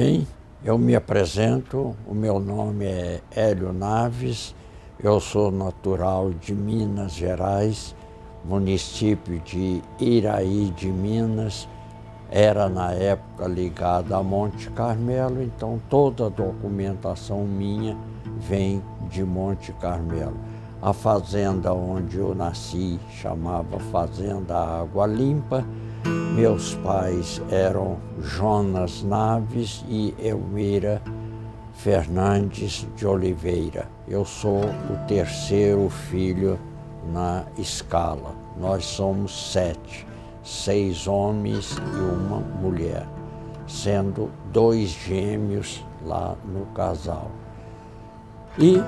Bem, eu me apresento, o meu nome é Hélio Naves, eu sou natural de Minas Gerais, município de Iraí de Minas, era na época ligada a Monte Carmelo, então toda a documentação minha vem de Monte Carmelo. A fazenda onde eu nasci chamava Fazenda Água Limpa. Meus pais eram Jonas Naves e Elmira Fernandes de Oliveira. Eu sou o terceiro filho na escala. Nós somos 7, 6 homens e uma mulher, sendo 2 gêmeos lá no casal. E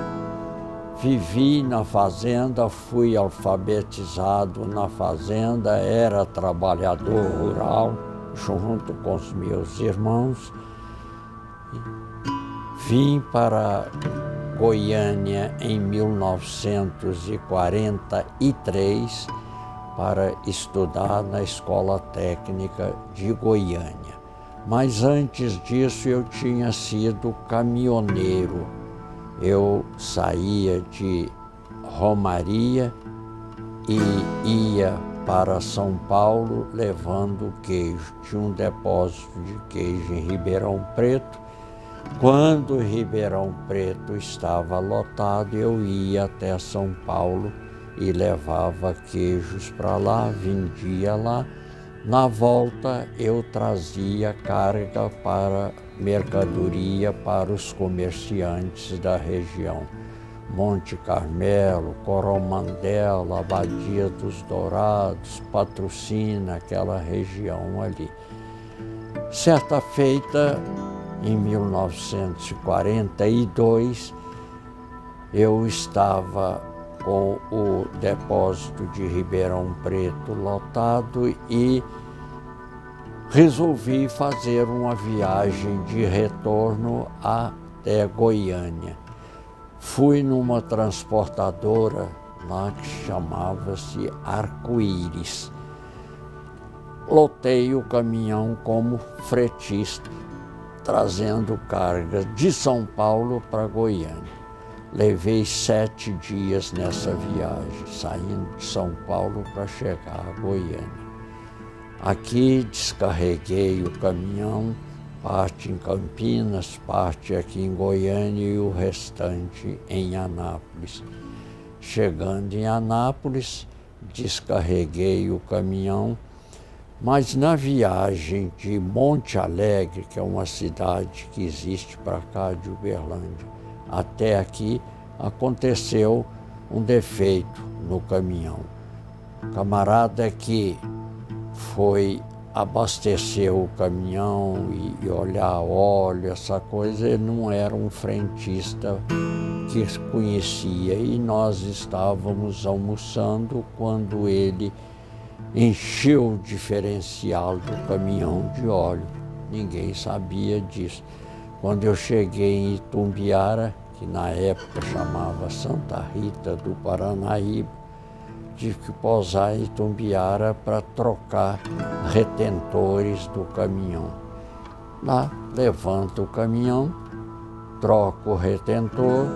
vivi na fazenda, fui alfabetizado na fazenda, era trabalhador rural junto com os meus irmãos. Vim para Goiânia em 1943 para estudar na Escola Técnica de Goiânia. Mas antes disso eu tinha sido caminhoneiro. Eu saía de Romaria e ia para São Paulo levando queijo. Tinha um depósito de queijo em Ribeirão Preto. Quando Ribeirão Preto estava lotado, eu ia até São Paulo e levava queijos para lá, vendia lá. Na volta, eu trazia carga para mercadoria para os comerciantes da região. Monte Carmelo, Coromandel, Abadia dos Dourados, Patrocínio, aquela região ali. Certa feita, em 1942, eu estava com o depósito de Ribeirão Preto lotado e resolvi fazer uma viagem de retorno até Goiânia. Fui numa transportadora lá que chamava-se Arco-Íris. Lotei o caminhão como fretista, trazendo cargas de São Paulo para Goiânia. Levei 7 dias nessa viagem, saindo de São Paulo para chegar a Goiânia. Aqui descarreguei o caminhão, parte em Campinas, parte aqui em Goiânia e o restante em Anápolis. Chegando em Anápolis, descarreguei o caminhão, mas na viagem de Monte Alegre, que é uma cidade que existe para cá de Uberlândia, até aqui, aconteceu um defeito no caminhão. O camarada que foi abastecer o caminhão e olhar óleo, essa coisa, ele não era um frentista que conhecia. E nós estávamos almoçando quando ele encheu o diferencial do caminhão de óleo. Ninguém sabia disso. Quando eu cheguei em Itumbiara, que na época chamava Santa Rita do Paranaíba, tive que pousar em Itumbiara para trocar retentores do caminhão. Lá, levanto o caminhão, troco o retentor,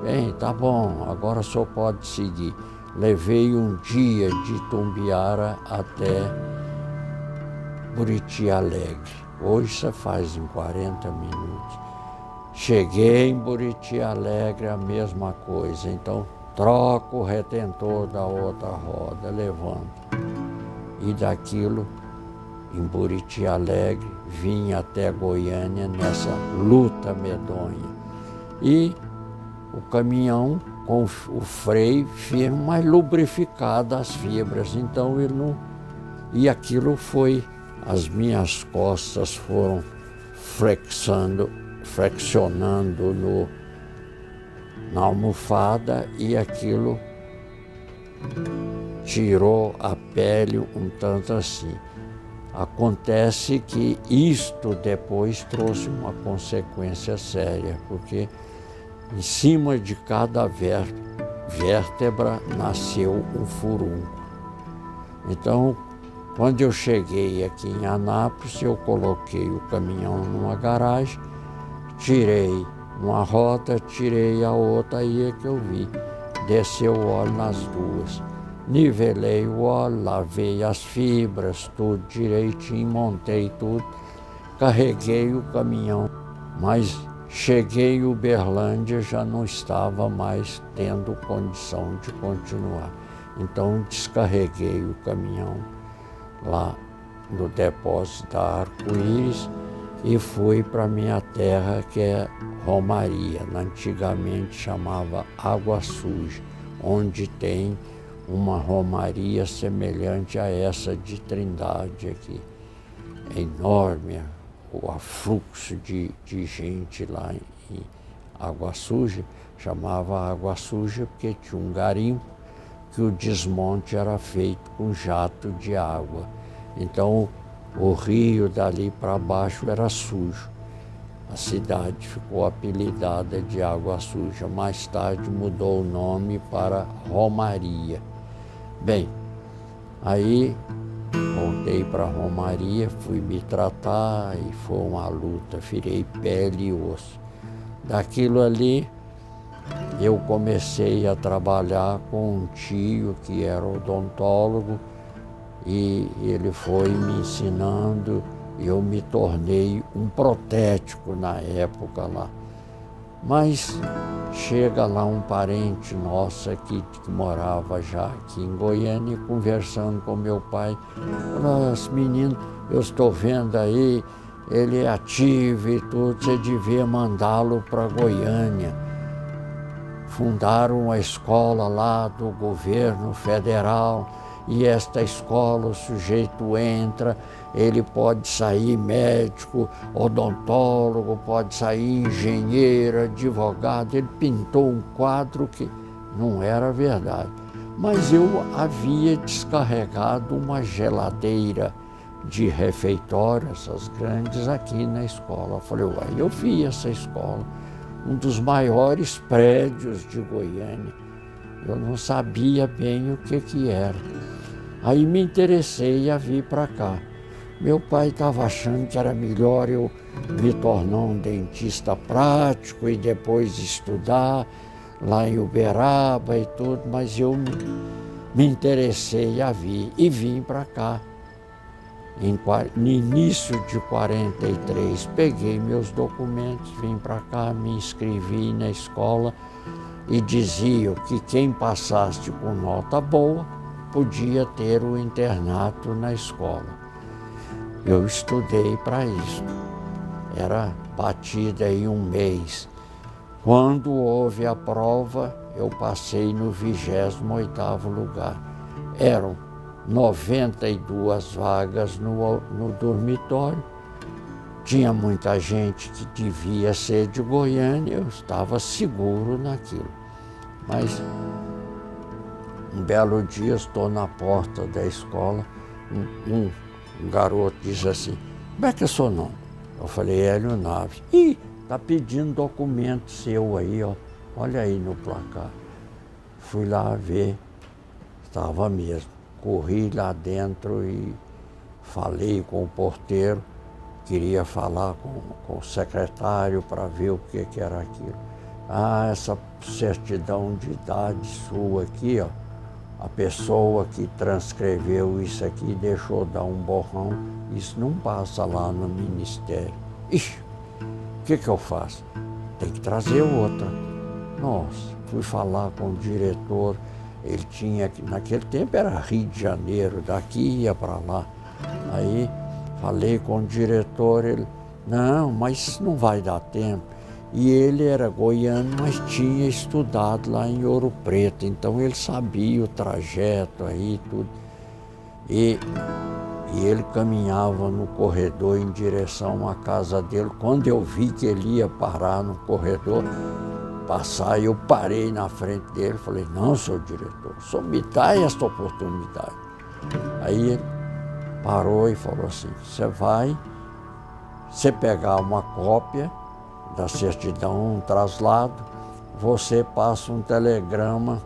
bem, tá bom, agora o senhor pode seguir. Levei um dia de Itumbiara até Buriti Alegre. Hoje você faz em 40 minutos. Cheguei em Buriti Alegre, a mesma coisa. Então, troco o retentor da outra roda, levanto. E daquilo, em Buriti Alegre, vim até Goiânia nessa luta medonha. E o caminhão com o freio firme, mas lubrificado as fibras. Então, ele não... E aquilo foi... As minhas costas foram flexionando na almofada e aquilo tirou a pele um tanto assim. Acontece que isto depois trouxe uma consequência séria, porque em cima de cada vértebra nasceu um furúnculo. Então, Quando eu cheguei aqui em Anápolis, eu coloquei o caminhão numa garagem, tirei uma roda, tirei a outra, aí é que eu vi. Desceu o óleo nas duas. Nivelei o óleo, lavei as fibras, tudo direitinho, montei tudo, carreguei o caminhão. Mas cheguei em Uberlândia, já não estava mais tendo condição de continuar. Então descarreguei o caminhão lá no depósito da Arco-Íris e fui para minha terra, que é Romaria, antigamente chamava Água Suja, onde tem uma romaria semelhante a essa de Trindade aqui. É enorme o afluxo de gente lá em Água Suja, chamava Água Suja porque tinha um garimpo que o desmonte era feito com jato de água. Então o rio dali para baixo era sujo. A cidade ficou apelidada de Água Suja. Mais tarde mudou o nome para Romaria. Bem, aí voltei para Romaria, fui me tratar e foi uma luta, virei pele e osso. Daquilo ali, eu comecei a trabalhar com um tio que era odontólogo e ele foi me ensinando e eu me tornei um protético na época lá. Mas chega lá um parente nosso aqui, que morava já aqui em Goiânia, conversando com meu pai. Falou: esse menino, eu estou vendo aí, ele é ativo e tudo, você devia mandá-lo para Goiânia. Fundaram uma escola lá do governo federal e esta escola o sujeito entra, ele pode sair médico, odontólogo, pode sair engenheiro, advogado. Ele pintou um quadro que não era verdade. Mas eu havia descarregado uma geladeira de refeitório, essas grandes, aqui na escola. Eu falei: uai, eu vi essa escola, um dos maiores prédios de Goiânia. Eu não sabia bem o que era. Aí me interessei a vir para cá. Meu pai estava achando que era melhor eu me tornar um dentista prático e depois estudar lá em Uberaba e tudo, mas eu me interessei a vir e vim para cá. No início de 43, peguei meus documentos, vim para cá, me inscrevi na escola e diziam que quem passasse com nota boa podia ter o internato na escola. Eu estudei para isso. Era batida em um mês. Quando houve a prova, eu passei no 28º lugar. Eram 92 vagas no dormitório. Tinha muita gente que devia ser de Goiânia, eu estava seguro naquilo. Mas um belo dia, estou na porta da escola, um garoto diz assim: como é que é seu nome? Eu falei: Hélio Naves. Ih, tá pedindo documento seu aí, ó. Olha aí no placar. Fui lá ver, estava mesmo. Corri lá dentro e falei com o porteiro, queria falar com o secretário para ver o que era aquilo. Ah, essa certidão de idade sua aqui, ó, a pessoa que transcreveu isso aqui deixou dar um borrão, isso não passa lá no ministério. Ixi, o que eu faço? Tem que trazer outra. Nossa, fui falar com o diretor, ele tinha, naquele tempo era Rio de Janeiro, daqui ia para lá. Aí falei com o diretor, ele: não, mas não vai dar tempo. E ele era goiano, mas tinha estudado lá em Ouro Preto, então ele sabia o trajeto aí, tudo. E ele caminhava no corredor em direção à casa dele. Quando eu vi que ele ia parar no corredor, passar, eu parei na frente dele, falei: não, senhor diretor, só me dá esta oportunidade. Aí ele parou e falou assim: você pegar uma cópia da certidão, um traslado, você passa um telegrama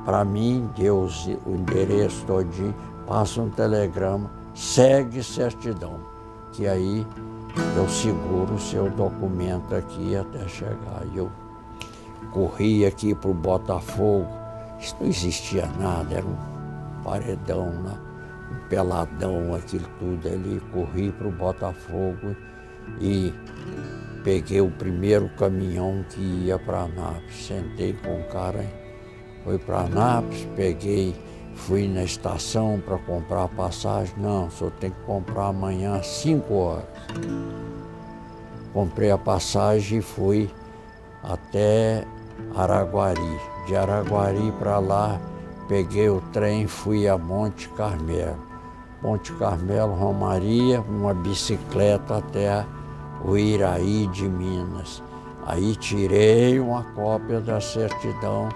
para mim, deu o endereço todinho, passa um telegrama, segue certidão, que aí eu seguro o seu documento aqui até chegar. E eu corri aqui para o Botafogo, isso não existia nada, era um paredão, né? Um peladão, aquilo tudo ali. Corri para o Botafogo e peguei o primeiro caminhão que ia para Anápolis. Sentei com o cara, foi para Anápolis, fui na estação para comprar a passagem. Não, só tem que comprar amanhã às 5 horas. Comprei a passagem e fui até Araguari. De Araguari para lá, peguei o trem, fui a Monte Carmelo. Monte Carmelo, Romaria, uma bicicleta até o Iraí de Minas. Aí tirei uma cópia da certidão.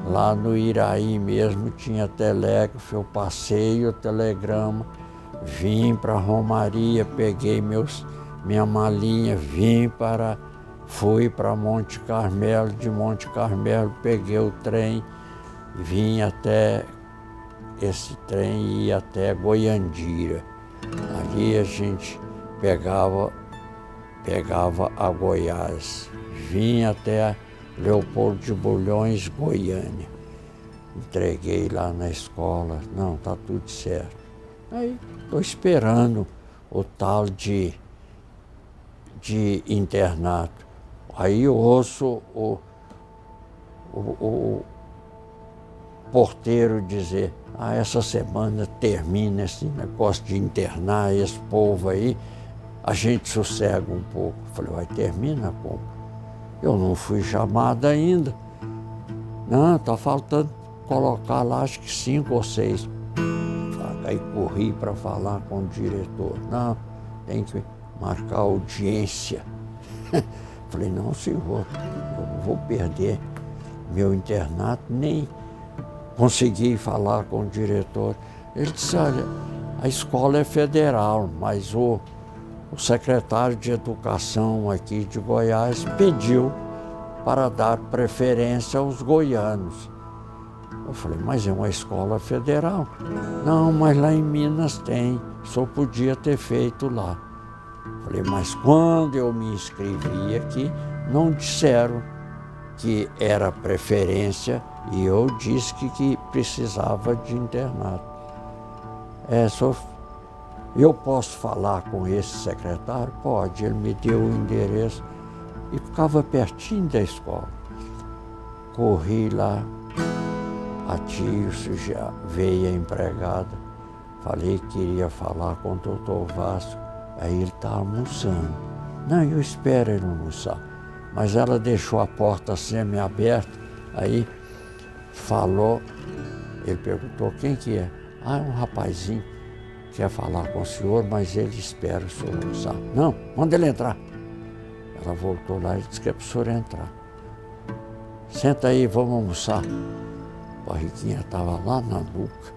Lá no Iraí mesmo tinha telégrafo, eu passei o telegrama, vim para Romaria, peguei minha malinha, fui para Monte Carmelo, de Monte Carmelo peguei o trem, vim até, esse trem ia até Goiandira. Ali a gente pegava a Goiás, vim até Leopoldo de Bulhões, Goiânia. Entreguei lá na escola, não, tá tudo certo. Aí estou esperando o tal de internato. Aí eu ouço o porteiro dizer, essa semana termina esse negócio de internar esse povo aí, a gente sossega um pouco. Falei, vai, termina como? Eu não fui chamado ainda. Não, tá faltando colocar lá, acho que 5 ou 6. Aí corri para falar com o diretor. Não, tem que marcar audiência. Falei, não, senhor, eu não vou perder meu internato, nem consegui falar com o diretor. Ele disse, olha, a escola é federal, mas o secretário de Educação aqui de Goiás pediu para dar preferência aos goianos. Eu falei, mas é uma escola federal. Não, mas lá em Minas tem, só podia ter feito lá. Falei, mas quando eu me inscrevi aqui, não disseram que era preferência e eu disse que precisava de internato. Eu posso falar com esse secretário? Pode, ele me deu o endereço e ficava pertinho da escola. Corri lá, a tia já veio a empregada, falei que queria falar com o doutor Vasco, aí ele está almoçando. Não, eu espero ele almoçar. Mas ela deixou a porta semi-aberta, aí falou, ele perguntou, quem que é? É um rapazinho. Quer falar com o senhor, mas ele espera o senhor almoçar. Não, manda ele entrar. Ela voltou lá e disse que é para o senhor entrar. Senta aí, vamos almoçar. A Barriguinha estava lá na nuca.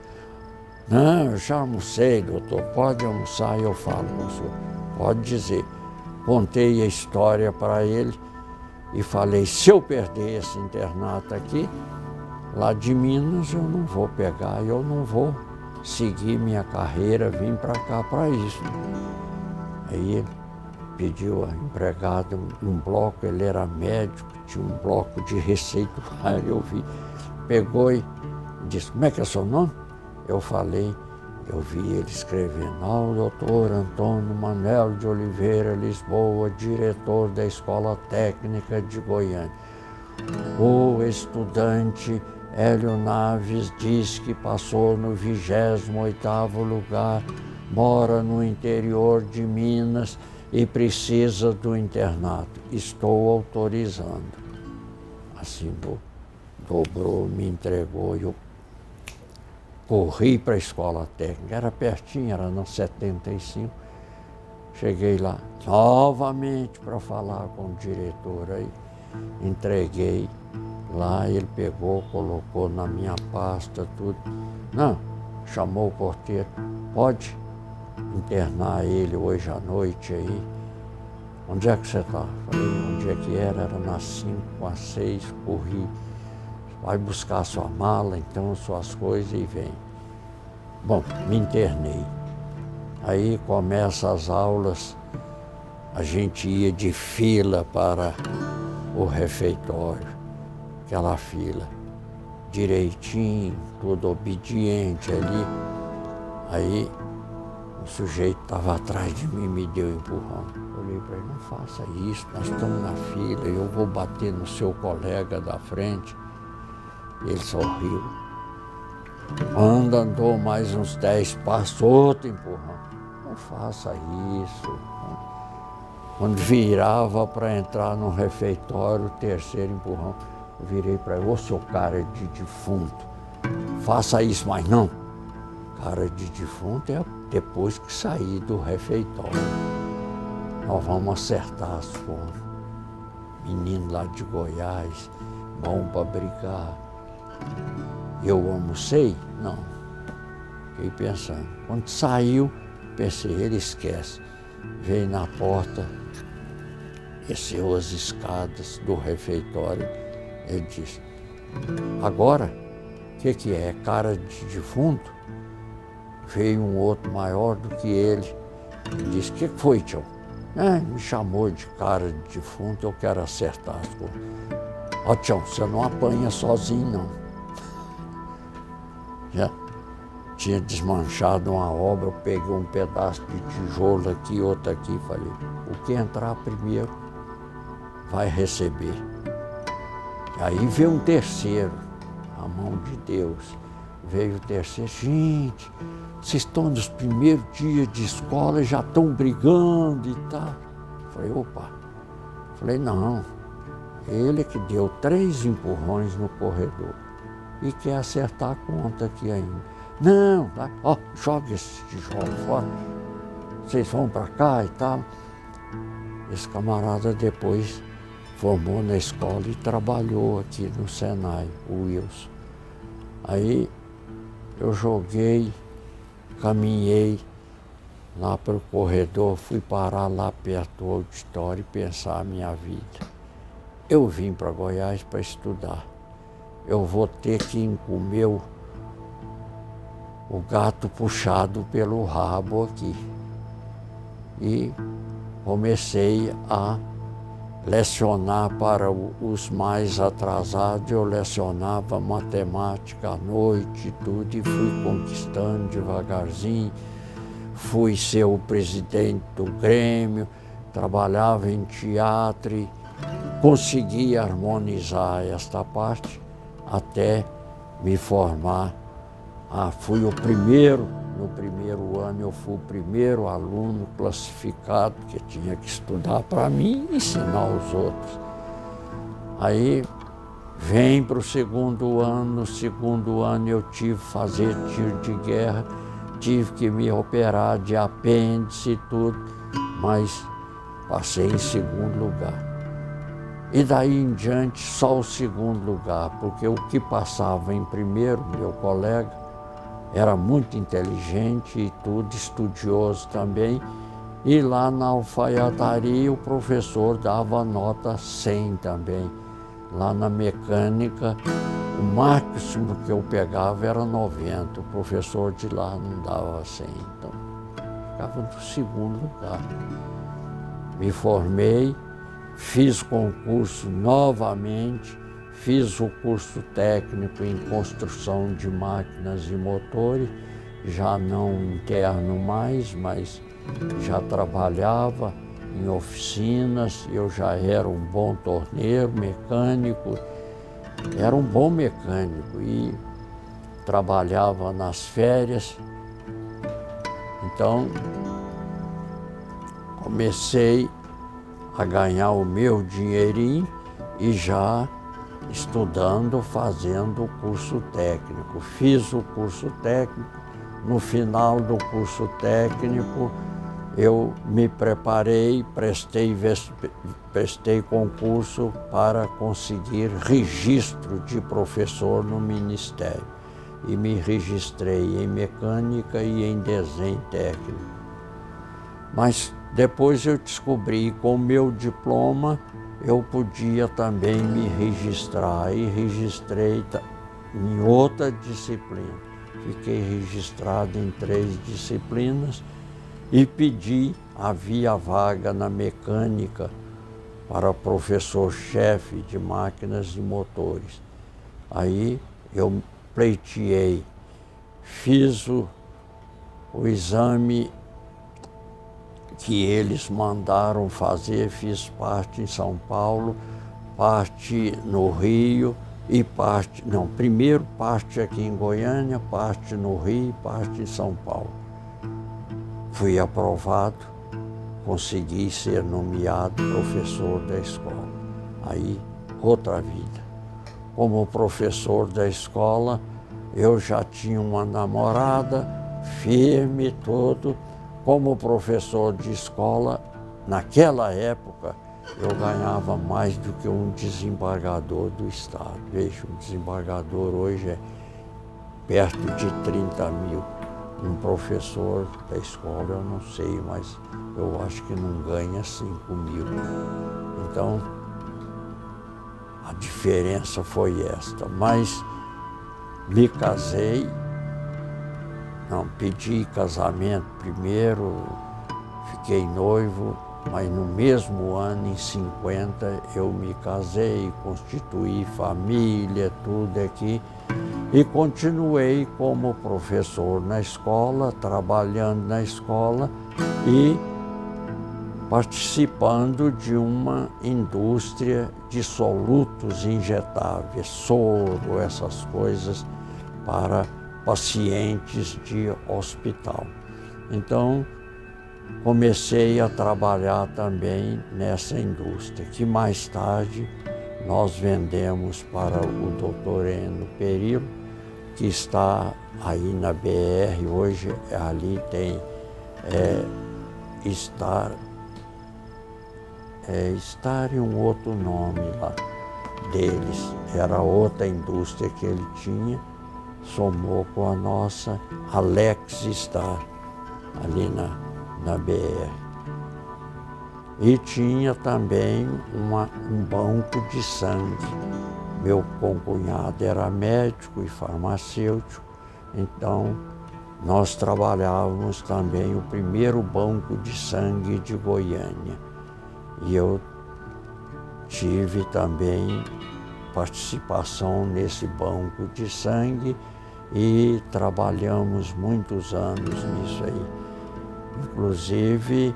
Não, eu já almocei, doutor, pode almoçar e eu falo com o senhor. Pode dizer. Contei a história para ele e falei, se eu perder esse internato aqui, lá de Minas eu não vou pegar, eu não vou seguir minha carreira, vim para cá para isso. Aí ele pediu a empregada um bloco, ele era médico, tinha um bloco de receituário, eu vi. Pegou e disse, como é que é seu nome? Eu falei, eu vi ele escrevendo, doutor Antônio Manuel de Oliveira Lisboa, diretor da Escola Técnica de Goiânia. O estudante Hélio Naves diz que passou no 28º lugar, mora no interior de Minas e precisa do internato. Estou autorizando. Assinou, dobrou, me entregou e eu corri para a escola técnica. Era pertinho, era no 75. Cheguei lá novamente para falar com o diretor aí. Entreguei. Lá ele pegou, colocou na minha pasta, tudo. Não, chamou o porteiro, pode internar ele hoje à noite aí. Onde é que você está? Falei, onde é que era? Era nas 5 às 6, corri. Vai buscar sua mala, então, suas coisas e vem. Bom, me internei. Aí começam as aulas, a gente ia de fila para o refeitório, aquela fila, direitinho, tudo obediente ali. Aí o sujeito estava atrás de mim, me deu um empurrão. Eu olhei para ele, não faça isso, nós estamos na fila, eu vou bater no seu colega da frente. Ele sorriu. Andou mais uns 10 passos, outro empurrão. Não faça isso. Quando virava para entrar no refeitório, o terceiro empurrão, eu virei para ele, ô seu cara de defunto, faça isso, mas não. Cara de defunto é depois que sair do refeitório. Nós vamos acertar as formas. Menino lá de Goiás, bom para brigar. Eu almocei? Não. Fiquei pensando. Quando saiu, pensei, ele esquece. Veio na porta, desceu as escadas do refeitório. Ele disse, agora, o que é? Cara de defunto? Veio um outro maior do que ele. Ele disse, o que foi, tio? Me chamou de cara de defunto, eu quero acertar as coisas. Ó, tio, você não apanha sozinho, não. Já tinha desmanchado uma obra, eu peguei um pedaço de tijolo aqui, outro aqui, falei, o que entrar primeiro vai receber. E aí veio um terceiro, a mão de Deus, veio o terceiro, gente, vocês estão nos primeiros dias de escola e já estão brigando e tal. Falei, opa, falei, não, ele que deu 3 empurrões no corredor e quer acertar a conta aqui ainda. Não, tá? Ó, joga esse tijolo fora, vocês vão para cá e tal. Esse camarada depois formou na escola e trabalhou aqui no Senai, o Wilson. Aí eu joguei, caminhei lá para o corredor, fui parar lá perto do auditório e pensar a minha vida. Eu vim para Goiás para estudar. Eu vou ter que comer o gato puxado pelo rabo aqui. E comecei a lecionar para os mais atrasados. Eu lecionava matemática à noite e tudo, e fui conquistando devagarzinho. Fui ser o presidente do Grêmio, trabalhava em teatro e consegui harmonizar esta parte até me formar. Fui o primeiro, no primeiro ano eu fui o primeiro aluno classificado que tinha que estudar para mim e ensinar os outros. Aí vem para o segundo ano, no segundo ano eu tive que fazer tiro de guerra, tive que me operar de apêndice e tudo, mas passei em segundo lugar. E daí em diante só o segundo lugar, porque o que passava em primeiro, meu colega, era muito inteligente e tudo, estudioso também. E lá na alfaiataria o professor dava nota 100 também. Lá na mecânica, o máximo que eu pegava era 90. O professor de lá não dava 100, então ficava no segundo lugar. Me formei, fiz concurso novamente, fiz o curso técnico em construção de máquinas e motores, já não interno mais, mas já trabalhava em oficinas, eu já era um bom torneiro, mecânico, era um bom mecânico e trabalhava nas férias. Então, comecei a ganhar o meu dinheirinho e já estudando, fazendo o curso técnico. Fiz o curso técnico, no final do curso técnico eu me preparei, prestei concurso para conseguir registro de professor no Ministério e me registrei em mecânica e em desenho técnico. Mas depois eu descobri que com o meu diploma eu podia também me registrar e registrei em outra disciplina. fiquei registrado em 3 disciplinas e pedi, havia vaga na mecânica para professor-chefe de máquinas e motores. Aí eu pleiteei, fiz o exame que eles mandaram fazer, fiz parte em São Paulo, parte no Rio e parte, não, primeiro parte aqui em Goiânia, parte no Rio e parte em São Paulo. Fui aprovado, consegui ser nomeado professor da escola. Aí, outra vida. Como professor da escola, eu já tinha uma namorada, firme, tudo. Como professor de escola, naquela época, eu ganhava mais do que um desembargador do Estado. Veja, um desembargador hoje é perto de 30 mil. Um professor da escola, eu não sei, mas eu acho que não ganha 5 mil. Então, a diferença foi esta. Mas me casei, não, pedi casamento primeiro, fiquei noivo, mas no mesmo ano, em 50, eu me casei, constituí família, tudo aqui, e continuei como professor na escola, trabalhando na escola e participando de uma indústria de solutos injetáveis, soro, essas coisas para pacientes de hospital. Então, comecei a trabalhar também nessa indústria, que mais tarde nós vendemos para o Dr. Eno Perillo, que está aí na BR, hoje ali tem Estar e um outro nome lá deles, era outra indústria que ele tinha, somou com a nossa Alex Star, ali na BR. E tinha também um banco de sangue. Meu concunhado era médico e farmacêutico, então nós trabalhávamos também o primeiro banco de sangue de Goiânia. E eu tive também participação nesse banco de sangue e trabalhamos muitos anos nisso aí. Inclusive,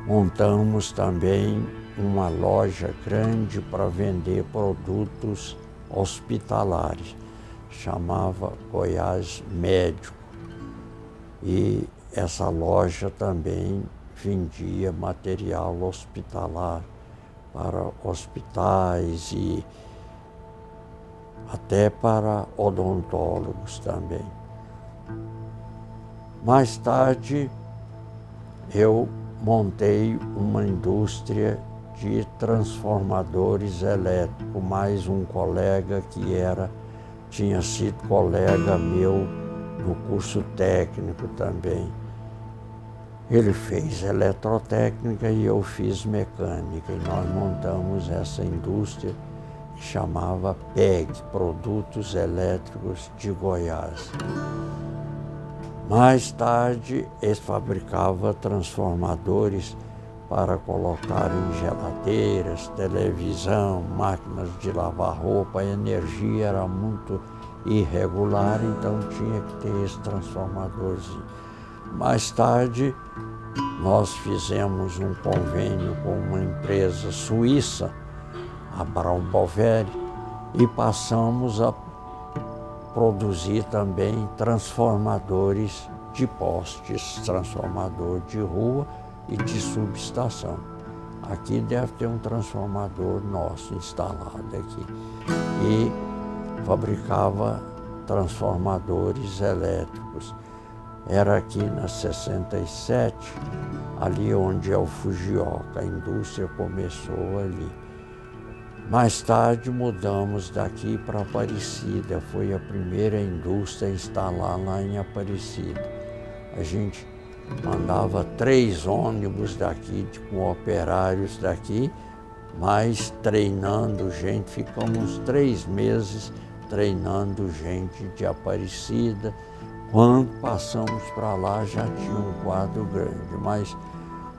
montamos também uma loja grande para vender produtos hospitalares, chamava Goiás Médico. E essa loja também vendia material hospitalar para hospitais e até para odontólogos também. Mais tarde, eu montei uma indústria de transformadores elétricos, mais um colega que tinha sido colega meu no curso técnico também. Ele fez eletrotécnica e eu fiz mecânica, e nós montamos essa indústria que chamava PEG, Produtos Elétricos de Goiás. Mais tarde, eles fabricavam transformadores para colocar em geladeiras, televisão, máquinas de lavar roupa. A energia era muito irregular, então tinha que ter esse transformadores. Mais tarde, nós fizemos um convênio com uma empresa suíça, a Braun Boveri, e passamos a produzir também transformadores de postes, transformador de rua e de subestação. Aqui deve ter um transformador nosso instalado aqui. E fabricava transformadores elétricos. Era aqui na 67, ali onde é o Fujioka, a indústria começou ali. Mais tarde mudamos daqui para Aparecida, foi a primeira indústria a instalar lá em Aparecida. A gente mandava 3 ônibus daqui, com operários daqui, mas treinando gente, ficamos 3 meses treinando gente de Aparecida. Quando passamos para lá já tinha um quadro grande, mas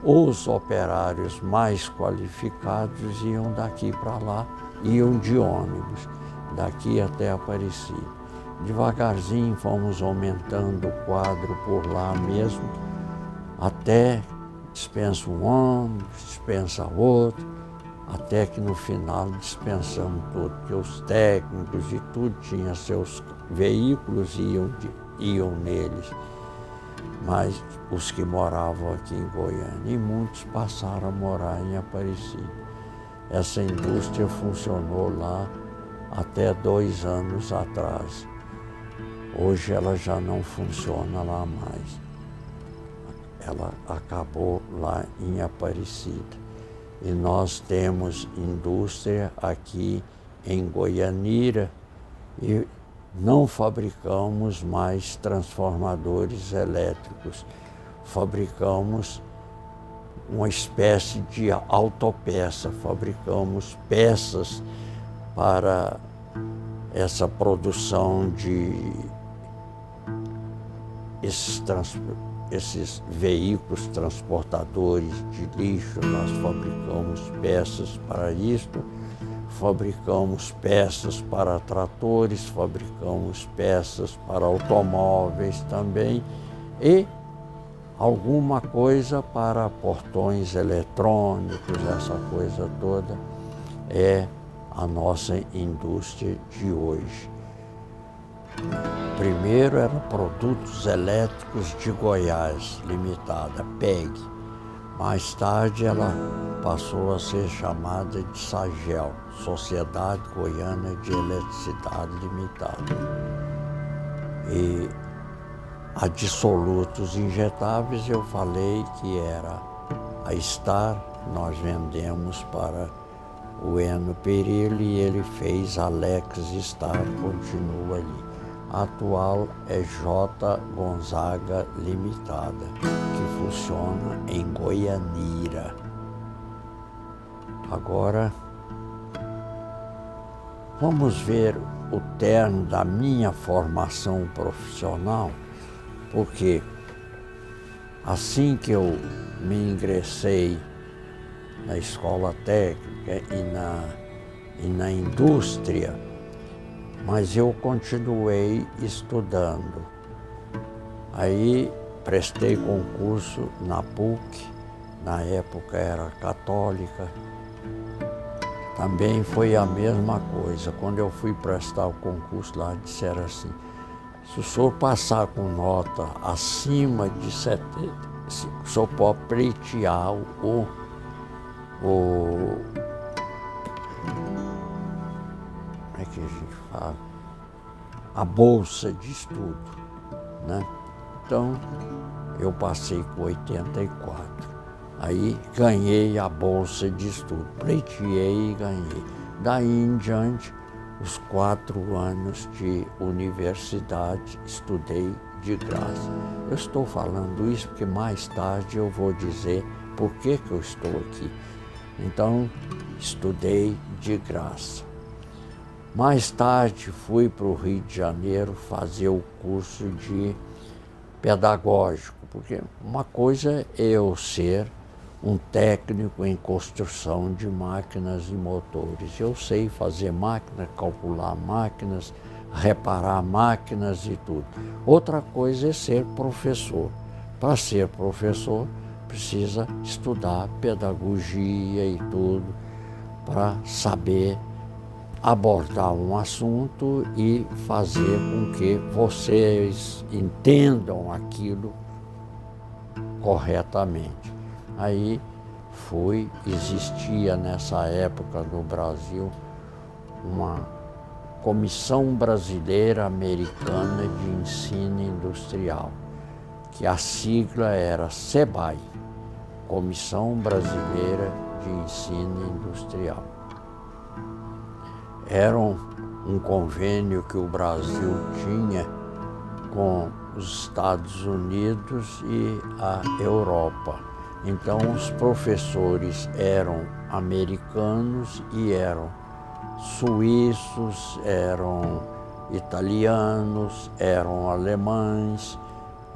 os operários mais qualificados iam daqui para lá, iam de ônibus, daqui até Aparecida. Devagarzinho fomos aumentando o quadro por lá mesmo, até dispensa um ônibus, dispensa outro, até que no final dispensamos tudo, porque os técnicos e tudo tinham seus veículos e iam neles, mas os que moravam aqui em Goiânia, e muitos passaram a morar em Aparecida. Essa indústria funcionou lá até 2 anos atrás. Hoje ela já não funciona lá mais. Ela acabou lá em Aparecida. E nós temos indústria aqui em Goianira e não fabricamos mais transformadores elétricos. Fabricamos uma espécie de autopeça, fabricamos peças para essa produção de esses veículos transportadores de lixo. Nós fabricamos peças para isto, fabricamos peças para tratores, fabricamos peças para automóveis também e alguma coisa para portões eletrônicos, essa coisa toda é a nossa indústria de hoje. Primeiro era Produtos Elétricos de Goiás Limitada, PEG. Mais tarde ela passou a ser chamada de SAGEL, Sociedade Goiana de Eletricidade Limitada. E a dissolutos injetáveis eu falei que era a Star, nós vendemos para o Eno Perillo e ele fez a Lex Star, continua ali. A atual é J. Gonzaga Limitada, que funciona em Goianira. Agora, vamos ver o terno da minha formação profissional, porque assim que eu me ingressei na escola técnica e na indústria, mas eu continuei estudando. Aí prestei concurso na PUC, na época era católica. Também foi a mesma coisa. Quando eu fui prestar o concurso lá, disseram assim: se o senhor passar com nota acima de 70, o senhor pode pleitear como é que a gente fala? A bolsa de estudo, né? Então, eu passei com 84. Aí ganhei a bolsa de estudo, pleiteei e ganhei. Daí em diante, os 4 anos de universidade, estudei de graça. Eu estou falando isso porque mais tarde eu vou dizer por que eu estou aqui. Então, estudei de graça. Mais tarde, fui para o Rio de Janeiro fazer o curso de pedagógico, porque uma coisa é eu ser um técnico em construção de máquinas e motores. Eu sei fazer máquinas, calcular máquinas, reparar máquinas e tudo. Outra coisa é ser professor. Para ser professor, precisa estudar pedagogia e tudo, para saber abordar um assunto e fazer com que vocês entendam aquilo corretamente. Aí existia nessa época no Brasil uma Comissão Brasileira Americana de Ensino Industrial, que a sigla era CEBAI, Comissão Brasileira de Ensino Industrial. Era um convênio que o Brasil tinha com os Estados Unidos e a Europa. Então, os professores eram americanos e eram suíços, eram italianos, eram alemães,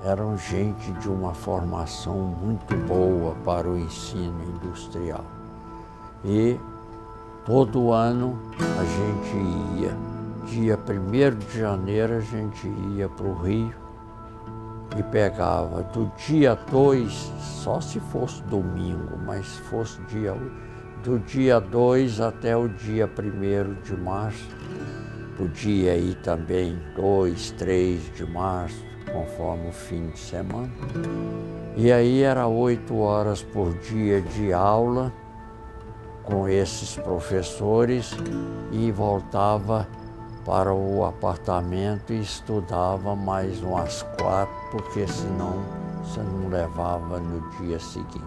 eram gente de uma formação muito boa para o ensino industrial. E todo ano a gente ia, dia 1º de janeiro a gente ia para o Rio e pegava do dia 2, só se fosse domingo, mas se fosse do dia 2 até o dia 1º de março, podia ir também 2, 3 de março, conforme o fim de semana. E aí era 8 horas por dia de aula com esses professores e voltava para o apartamento e estudava mais umas 4, porque senão você não levava no dia seguinte.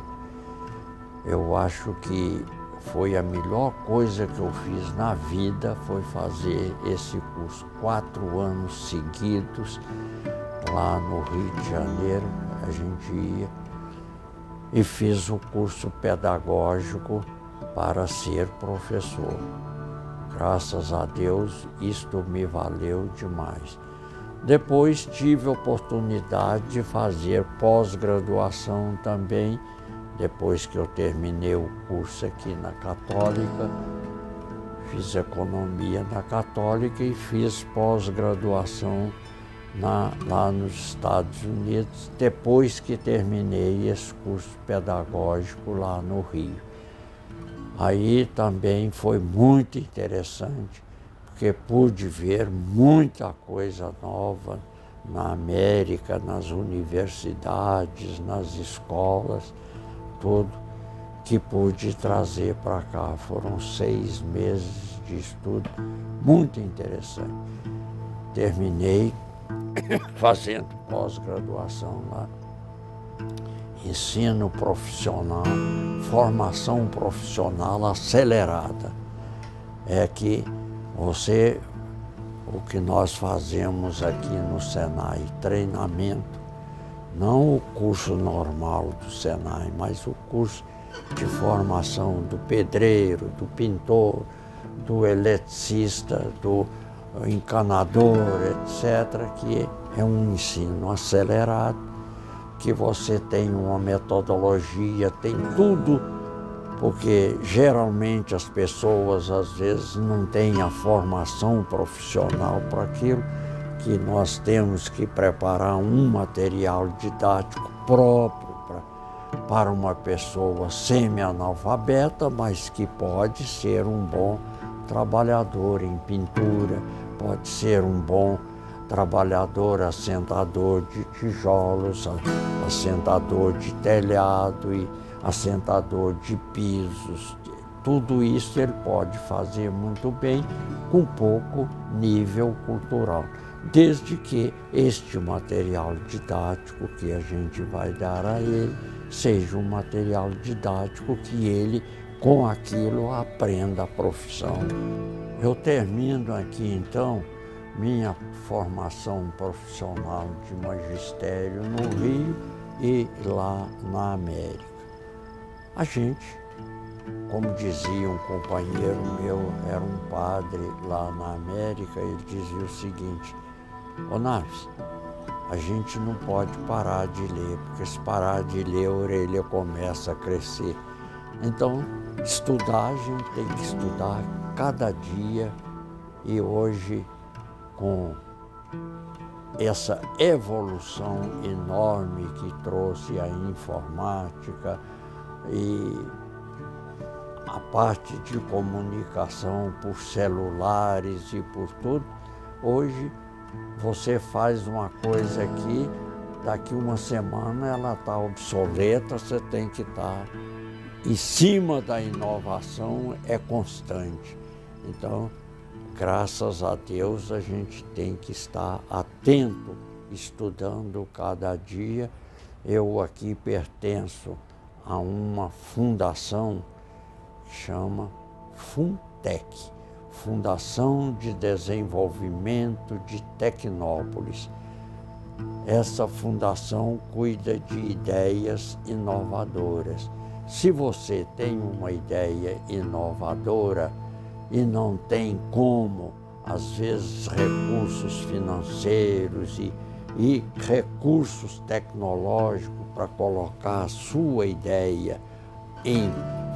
Eu acho que foi a melhor coisa que eu fiz na vida, foi fazer esse curso 4 anos seguidos lá no Rio de Janeiro. A gente ia e fiz o curso pedagógico para ser professor. Graças a Deus, isto me valeu demais. Depois tive a oportunidade de fazer pós-graduação também, depois que eu terminei o curso aqui na Católica, fiz economia na Católica e fiz pós-graduação lá nos Estados Unidos, depois que terminei esse curso pedagógico lá no Rio. Aí também foi muito interessante, porque pude ver muita coisa nova na América, nas universidades, nas escolas, tudo que pude trazer para cá. Foram 6 meses de estudo muito interessante. Terminei fazendo pós-graduação lá. Ensino profissional, formação profissional acelerada. É que o que nós fazemos aqui no Senai, treinamento, não o curso normal do Senai, mas o curso de formação do pedreiro, do pintor, do eletricista, do encanador, etc., que é um ensino acelerado, que você tem uma metodologia, tem tudo, porque geralmente as pessoas às vezes não têm a formação profissional para aquilo, que nós temos que preparar um material didático próprio para uma pessoa semi-analfabeta, mas que pode ser um bom trabalhador em pintura, pode ser um bom trabalhador, assentador de tijolos, assentador de telhado e assentador de pisos. Tudo isso ele pode fazer muito bem com pouco nível cultural, desde que este material didático que a gente vai dar a ele seja um material didático que ele, com aquilo, aprenda a profissão. Eu termino aqui, então, minha formação profissional de magistério no Rio e lá na América. A gente, como dizia um companheiro meu, era um padre lá na América, ele dizia o seguinte: ô Naves, a gente não pode parar de ler, porque se parar de ler, a orelha começa a crescer. Então, estudar, a gente tem que estudar cada dia, e hoje, com essa evolução enorme que trouxe a informática e a parte de comunicação por celulares e por tudo, hoje você faz uma coisa aqui, daqui uma semana ela está obsoleta, você tem que estar em cima da inovação, é constante. Então, graças a Deus, a gente tem que estar atento, estudando cada dia. Eu aqui pertenço a uma fundação que chama FUNTEC, Fundação de Desenvolvimento de Tecnópolis. Essa fundação cuida de ideias inovadoras. Se você tem uma ideia inovadora e não tem como às vezes recursos financeiros e recursos tecnológicos para colocar a sua ideia em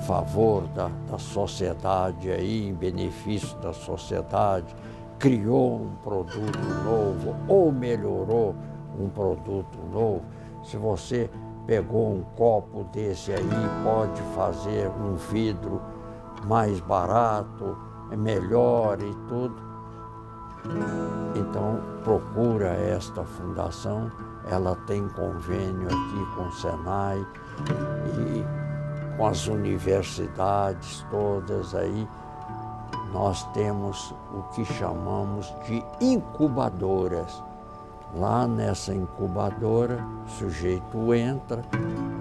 favor da sociedade, aí, em benefício da sociedade, criou um produto novo ou melhorou um produto novo. Se você pegou um copo desse aí, pode fazer um vidro mais barato, melhor e tudo. Então, procura esta fundação, ela tem convênio aqui com o Senai e com as universidades todas aí. Nós temos o que chamamos de incubadoras. Lá nessa incubadora, o sujeito entra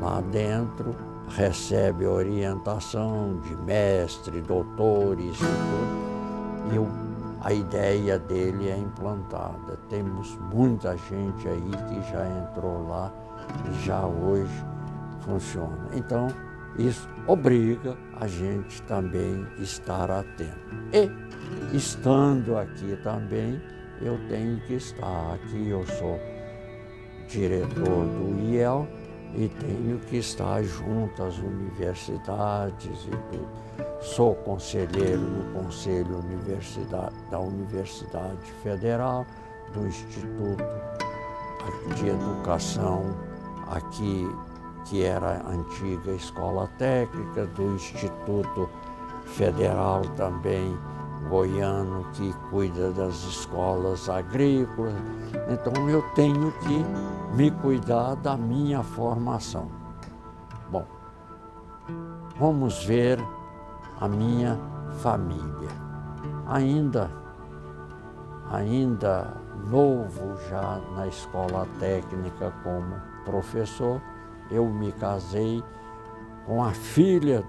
lá dentro, recebe orientação de mestre, doutores e tudo, e a ideia dele é implantada. Temos muita gente aí que já entrou lá e já hoje funciona. Então, isso obriga a gente também estar atento. E, estando aqui também, eu tenho que estar aqui. Eu sou diretor do IEL e tenho que estar junto às universidades e tudo. Sou conselheiro no Conselho da Universidade Federal, do Instituto de Educação aqui, que era a antiga Escola Técnica, do Instituto Federal também goiano, que cuida das escolas agrícolas. Então eu tenho que me cuidar da minha formação. Bom, vamos ver a minha família. Ainda novo já na escola técnica como professor, eu me casei com a filha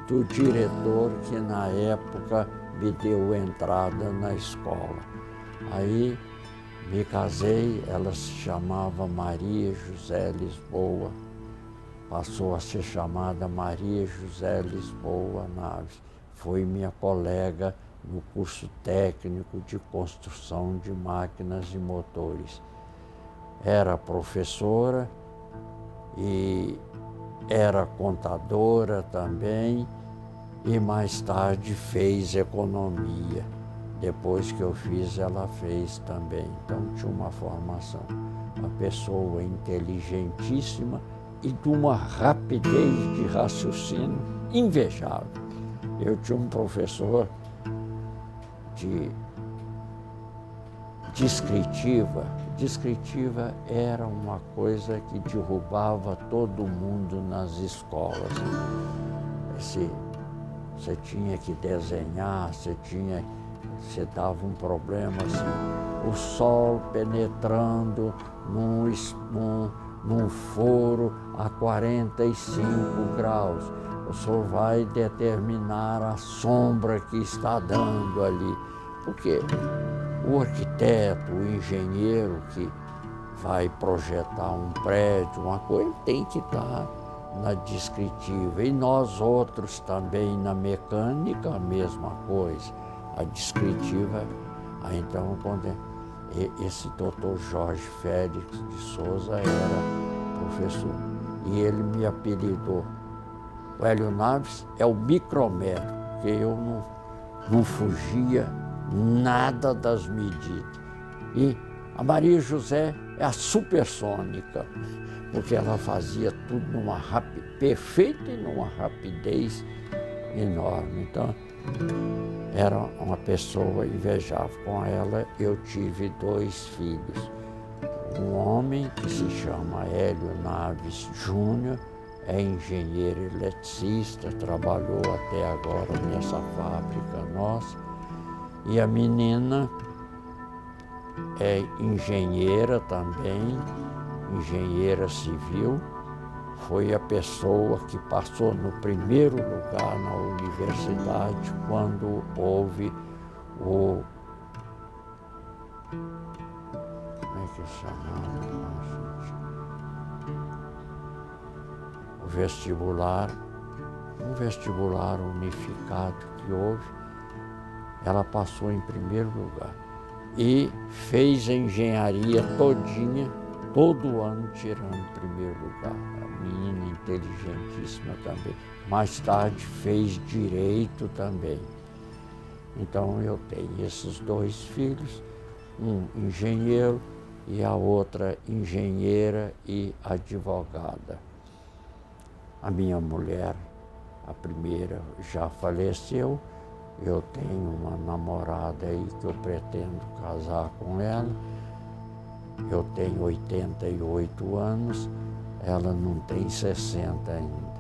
do diretor, que na época me deu entrada na escola. Aí me casei, ela se chamava Maria José Lisboa, passou a ser chamada Maria José Lisboa Naves. Foi minha colega no curso técnico de construção de máquinas e motores. Era professora e era contadora também, e mais tarde fez economia. Depois que eu fiz, ela fez também. Então tinha uma formação. Uma pessoa inteligentíssima e de uma rapidez de raciocínio invejável. Eu tinha um professor de descritiva. Descritiva era uma coisa que derrubava todo mundo nas escolas. Você tinha que desenhar, você dava um problema assim, o sol penetrando num foro a 45 graus. O senhor vai determinar a sombra que está dando ali. Porque o arquiteto, o engenheiro que vai projetar um prédio, uma coisa, tem que estar na descritiva. E nós outros também na mecânica, a mesma coisa. A descritiva, então, esse doutor Jorge Félix de Souza era professor. E ele me apelidou. O Hélio Naves é o micrometro, porque eu não fugia nada das medidas. E a Maria José é a supersônica, porque ela fazia tudo numa perfeita e numa rapidez enorme. Então, era uma pessoa invejável. Com ela eu tive 2 filhos. Um homem que se chama Hélio Naves Júnior, é engenheiro eletricista, trabalhou até agora nessa fábrica nossa. E a menina é engenheira também, engenheira civil. Foi a pessoa que passou no primeiro lugar na universidade quando houve o... Como é que chamava? O vestibular, um vestibular unificado que houve. ela passou em primeiro lugar. E fez a engenharia todinha, todo ano tirando primeiro lugar. A menina inteligentíssima também. Mais tarde fez direito também. Então eu tenho esses 2 filhos, um engenheiro e a outra engenheira e advogada. A minha mulher, a primeira, já faleceu. Eu tenho uma namorada aí que eu pretendo casar com ela. Eu tenho 88 anos, ela não tem 60 ainda.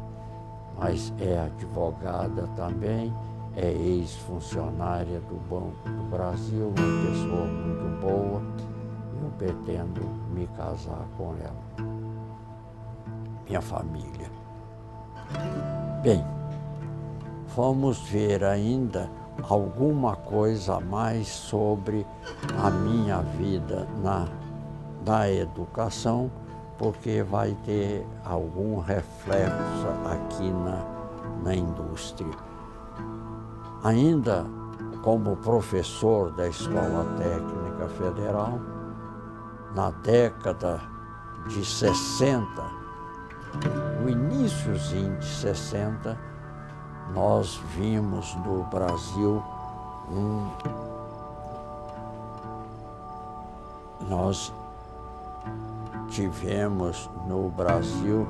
Mas é advogada também, é ex-funcionária do Banco do Brasil, uma pessoa muito boa. Eu pretendo me casar com ela. Minha família. Bem, vamos ver ainda alguma coisa a mais sobre a minha vida na educação, porque vai ter algum reflexo aqui na indústria. Ainda como professor da Escola Técnica Federal, na década de 60, no iníciozinho de 60, nós vimos no Brasil nós tivemos no Brasil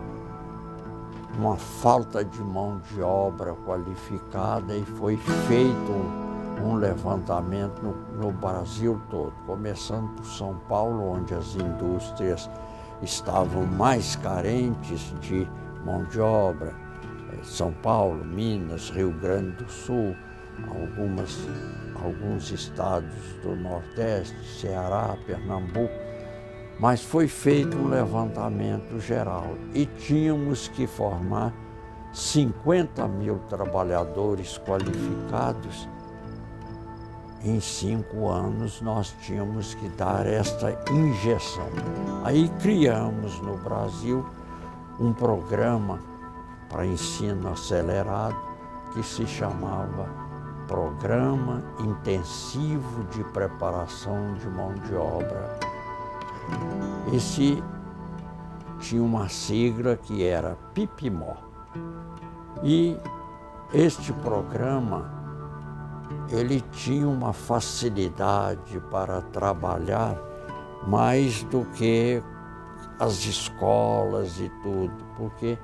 uma falta de mão de obra qualificada e foi feito um levantamento no Brasil todo, começando por São Paulo, onde as indústrias estavam mais carentes de mão de obra. São Paulo, Minas, Rio Grande do Sul, alguns estados do Nordeste, Ceará, Pernambuco, mas foi feito um levantamento geral e tínhamos que formar 50 mil trabalhadores qualificados. Em 5 anos nós tínhamos que dar esta injeção. Aí criamos no Brasil um programa para ensino acelerado que se chamava Programa Intensivo de Preparação de Mão de Obra. Esse tinha uma sigla que era PIPMO. E este programa, ele tinha uma facilidade para trabalhar mais do que as escolas e tudo, porque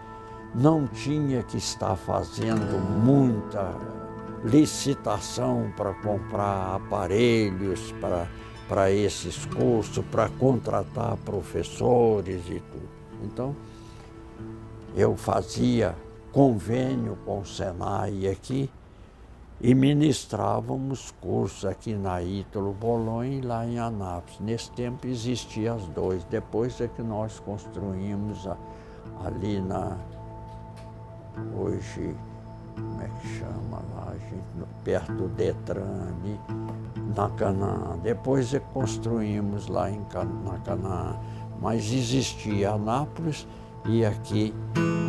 não tinha que estar fazendo muita licitação para comprar aparelhos para esses cursos, para contratar professores e tudo. Então, eu fazia convênio com o Senai aqui e ministrávamos cursos aqui na Ítalo Bolonha e lá em Anápolis. Nesse tempo existiam as 2, depois é que nós construímos ali hoje, como é que chama lá, gente, perto do Detran, ali, na Canaã. Depois é que construímos lá na Canaã, mas existia Anápolis e aqui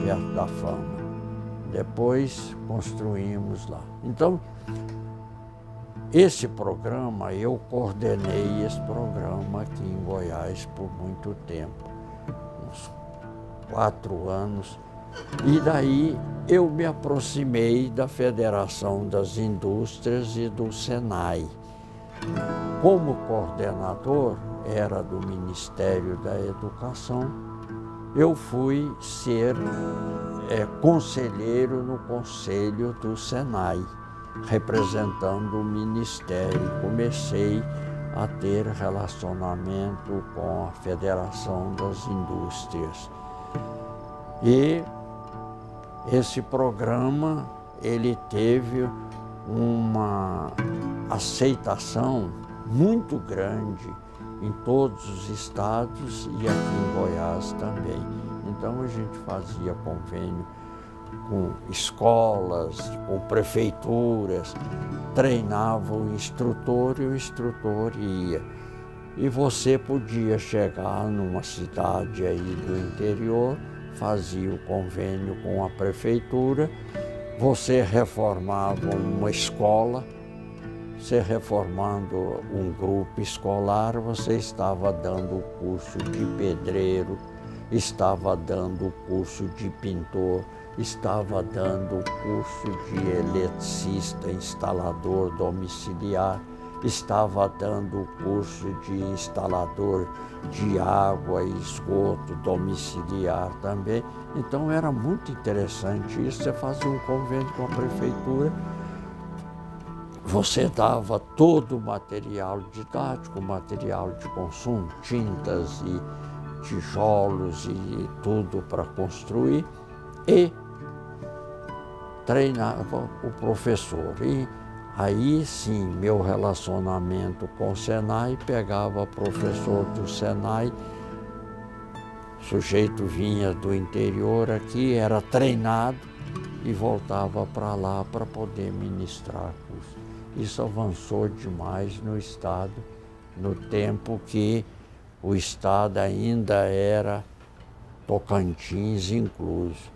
perto da Fama. Depois construímos lá. Então, esse programa, eu coordenei esse programa aqui em Goiás por muito tempo, uns 4 anos. E daí eu me aproximei da Federação das Indústrias e do Senai. Como coordenador, era do Ministério da Educação, eu fui ser conselheiro no Conselho do Senai, representando o Ministério. Comecei a ter relacionamento com a Federação das Indústrias. E esse programa, ele teve uma aceitação muito grande em todos os estados e aqui em Goiás também. Então a gente fazia convênio com escolas, com prefeituras, treinava o instrutor e o instrutor ia. E você podia chegar numa cidade aí do interior, fazia o convênio com a prefeitura, você reformava uma escola, você reformando um grupo escolar, você estava dando o curso de pedreiro, estava dando o curso de pintor, estava dando o curso de eletricista, instalador domiciliar, estava dando o curso de instalador de água e esgoto domiciliar também. Então era muito interessante isso, você fazia um convênio com a prefeitura, você dava todo o material didático, material de consumo, tintas e tijolos e tudo para construir, e treinava o professor. E aí sim, meu relacionamento com o Senai, pegava professor do Senai, o sujeito vinha do interior aqui, era treinado e voltava para lá para poder ministrar curso. Isso avançou demais no Estado, no tempo que o Estado ainda era Tocantins incluso.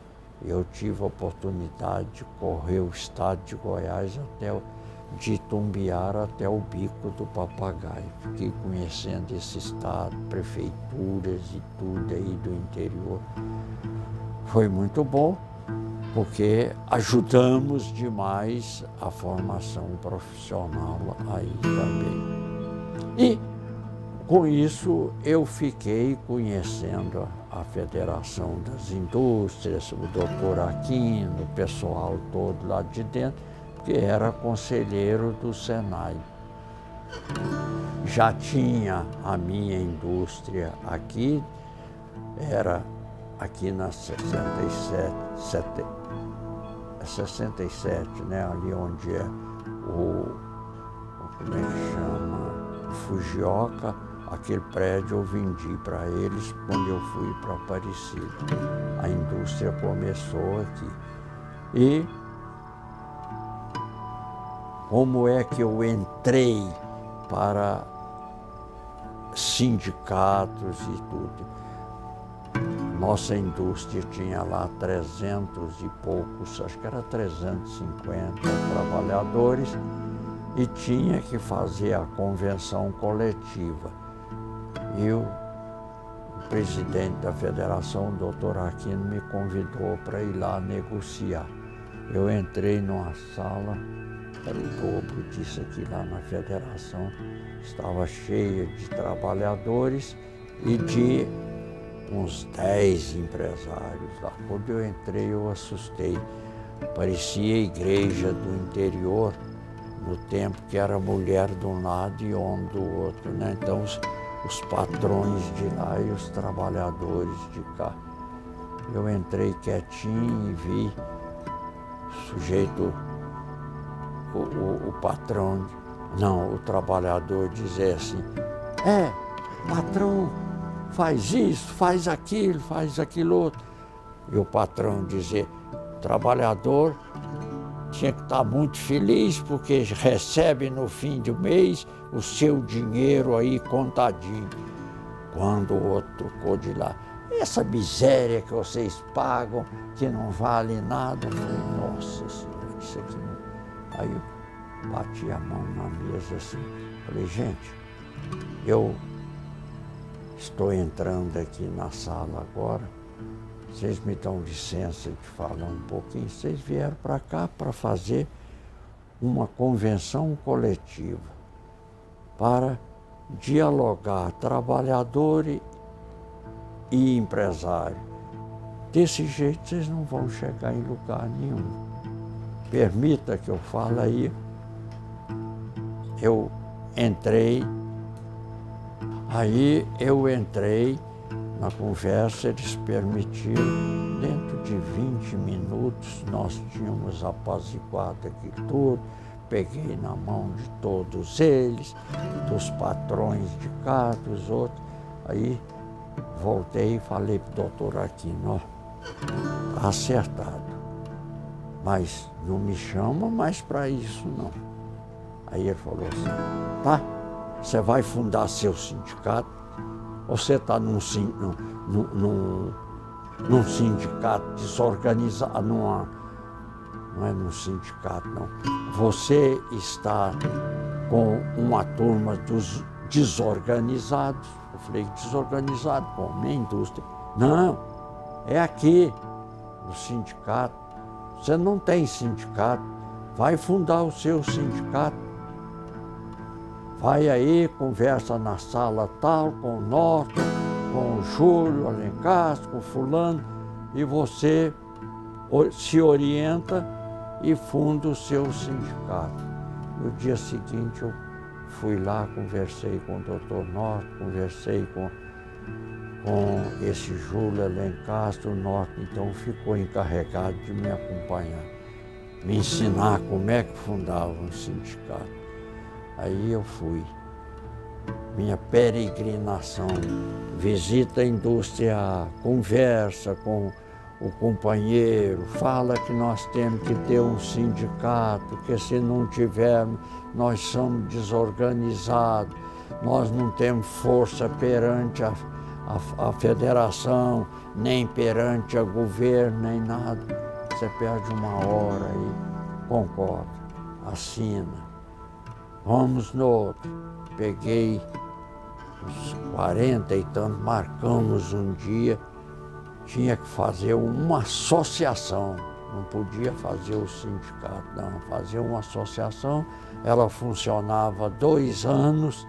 Eu tive a oportunidade de correr o Estado de Goiás de Itumbiara até o Bico do Papagaio. Fiquei conhecendo esse estado, prefeituras e tudo aí do interior. Foi muito bom, porque ajudamos demais a formação profissional aí também. E com isso eu fiquei conhecendo a Federação das Indústrias, o doutor Aquino, o pessoal todo lá de dentro, que era conselheiro do Senai. Já tinha a minha indústria aqui, era aqui na 67, né? Ali onde é como é que chama? Fujioka, aquele prédio eu vendi para eles quando eu fui para Aparecida. A indústria começou aqui. E como é que eu entrei para sindicatos e tudo? Nossa indústria tinha lá 300 e poucos, acho que era 350 trabalhadores, e tinha que fazer a convenção coletiva. E o presidente da federação, o doutor Aquino, me convidou para ir lá negociar. Eu entrei numa sala, era o dobro disso aqui lá na federação, estava cheia de trabalhadores e de uns 10 empresários lá. Quando eu entrei, eu assustei. Parecia a igreja do interior, no tempo que era mulher de um lado e homem do outro, né? Então, os patrões de lá e os trabalhadores de cá. Eu entrei quietinho e vi o sujeito, o patrão, não, o trabalhador dizer assim, patrão, faz isso, faz aquilo outro. E o patrão dizer, trabalhador tinha que estar muito feliz porque recebe no fim do mês o seu dinheiro aí contadinho. Quando o outro tocou de lá, essa miséria que vocês pagam, que não vale nada, eu falei, nossa senhora, isso aqui não... Aí eu bati a mão na mesa assim, falei, gente, eu estou entrando aqui na sala agora, vocês me dão licença de falar um pouquinho, vocês vieram para cá para fazer uma convenção coletiva para dialogar trabalhador e empresário. Desse jeito vocês não vão chegar em lugar nenhum. Permita que eu fale aí. Eu entrei na conversa, eles permitiram, dentro de 20 minutos, nós tínhamos apaziguado aquilo tudo, peguei na mão de todos eles, dos patrões de cá, dos outros, aí voltei e falei para o doutor Aquino, tá acertado, mas não me chama mais para isso não. Aí ele falou assim, tá, você vai fundar seu sindicato, você está num sindicato desorganizado, não é num sindicato, não. Você está com uma turma dos desorganizados. Eu falei, desorganizado como? Minha indústria. Não, é aqui, no sindicato. Você não tem sindicato, vai fundar o seu sindicato. Vai aí, conversa na sala tal, com o Norton, com o Júlio Alencastro, com o fulano, e você se orienta e funda o seu sindicato. No dia seguinte eu fui lá, conversei com o Dr. Norton, conversei com esse Júlio Alencastro. O Norton então ficou encarregado de me acompanhar, me ensinar como é que fundava um sindicato. Aí eu fui, minha peregrinação, visita a indústria, conversa com o companheiro, fala que nós temos que ter um sindicato, que se não tivermos, nós somos desorganizados, nós não temos força perante a federação, nem perante o governo, nem nada. Você perde uma hora aí, concorda, assina. Vamos no outro. Peguei uns 40 e tantos, marcamos um dia, tinha que fazer uma associação, não podia fazer o sindicato, não, fazer uma associação. Ela funcionava 2 anos,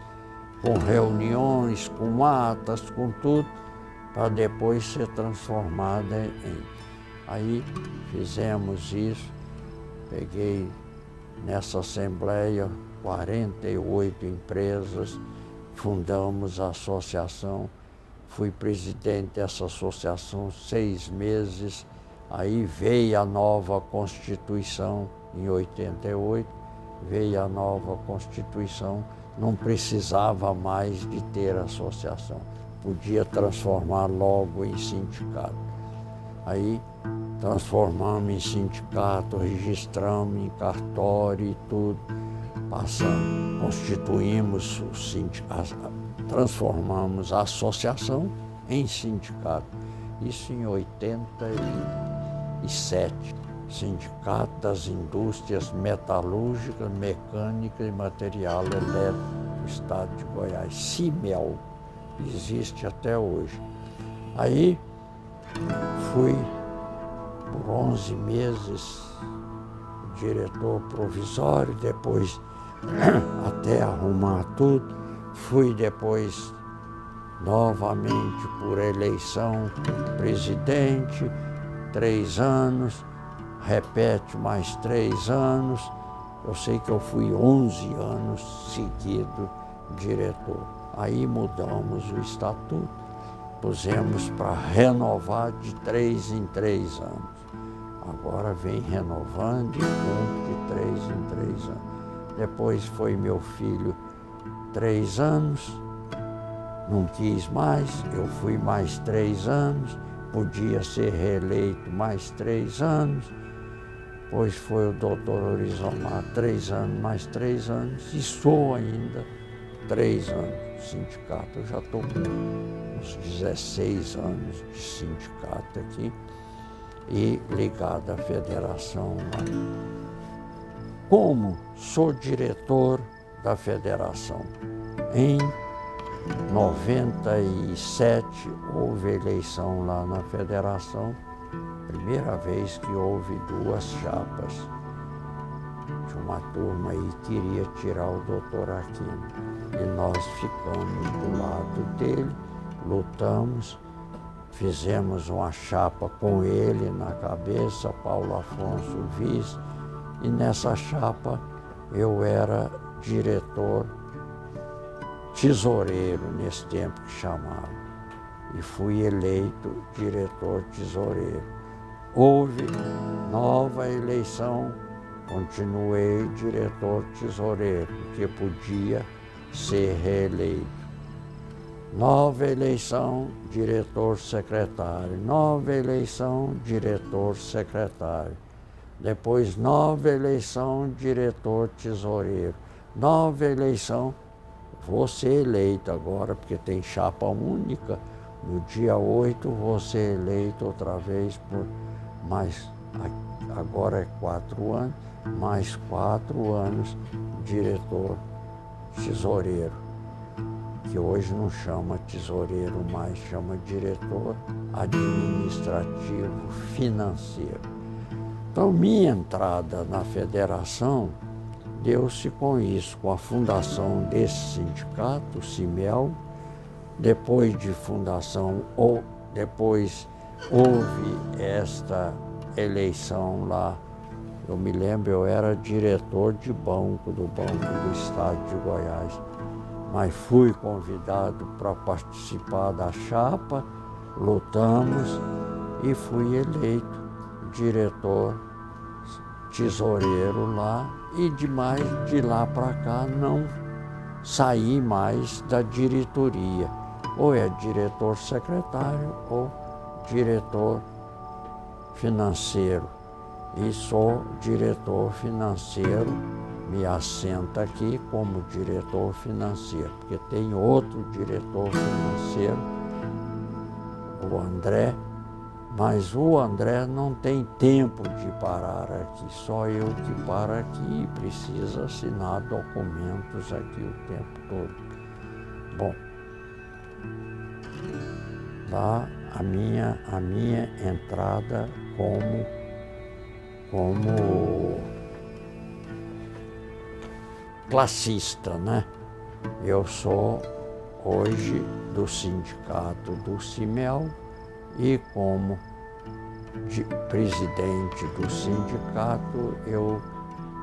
com reuniões, com atas, com tudo, para depois ser transformada em... Aí fizemos isso, peguei nessa assembleia 48 empresas, fundamos a associação, fui presidente dessa associação 6 meses, aí veio a nova Constituição em 88, veio a nova Constituição, não precisava mais de ter associação, podia transformar logo em sindicato. Aí transformamos em sindicato, registramos em cartório e tudo, passamos, constituímos o sindicato, transformamos a associação em sindicato. Isso em 87. Sindicato das Indústrias Metalúrgicas, Mecânicas e Material Elétrico do Estado de Goiás, CIMEL, existe até hoje. Aí fui por 11 meses diretor provisório, depois até arrumar tudo, fui depois novamente por eleição presidente, 3 anos, repete mais 3 anos, eu sei que eu fui 11 anos seguido diretor. Aí mudamos o estatuto, pusemos para renovar de 3 em 3 anos. Agora vem renovando e cumpre de 3 em 3 anos. Depois foi meu filho 3 anos, não quis mais, eu fui mais 3 anos, podia ser reeleito mais 3 anos. Depois foi o doutor Orizomar, 3 anos, mais 3 anos, e sou ainda 3 anos de sindicato. Eu já estou com uns 16 anos de sindicato aqui e ligado à federação. Como sou diretor da federação, em 97 houve eleição lá na federação, primeira vez que houve 2 chapas. De uma turma aí que queria tirar o doutor Aquino. E nós ficamos do lado dele, lutamos, fizemos uma chapa com ele na cabeça, Paulo Afonso vice, e nessa chapa eu era diretor tesoureiro, nesse tempo que chamava, e fui eleito diretor tesoureiro. Houve nova eleição, continuei diretor tesoureiro, porque podia ser reeleito. Nova eleição, diretor secretário. Nova eleição, diretor secretário. Depois, nova eleição, diretor tesoureiro. Nova eleição, vou ser eleito agora, porque tem chapa única. No dia 8, vou ser eleito outra vez por mais, agora é 4 anos, mais 4 anos, diretor tesoureiro, que hoje não chama tesoureiro mais, chama diretor administrativo financeiro. Então, minha entrada na federação deu-se com isso, com a fundação desse sindicato, o CIMEL. Depois de fundação, depois houve esta eleição lá. Eu me lembro, eu era diretor de banco, do Banco do Estado de Goiás, mas fui convidado para participar da chapa, lutamos e fui eleito diretor tesoureiro lá, e de lá para cá não saí mais da diretoria. Ou é diretor secretário ou diretor financeiro. E sou diretor financeiro, me assento aqui como diretor financeiro, porque tem outro diretor financeiro, o André, mas o André não tem tempo de parar aqui, só eu que paro aqui e precisa assinar documentos aqui o tempo todo. Bom, lá a minha entrada como classista, né? Eu sou hoje do sindicato do CIMEL e como presidente do sindicato eu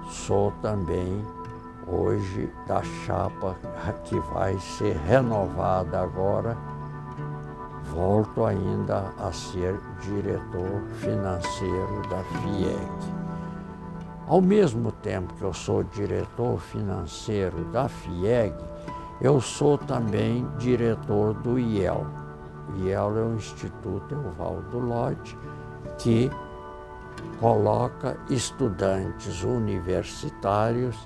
sou também hoje da chapa que vai ser renovada agora. Volto ainda a ser diretor financeiro da FIEG. Ao mesmo tempo que eu sou diretor financeiro da FIEG, eu sou também diretor do IEL. O IEL é o Instituto Evaldo Lodge, que coloca estudantes universitários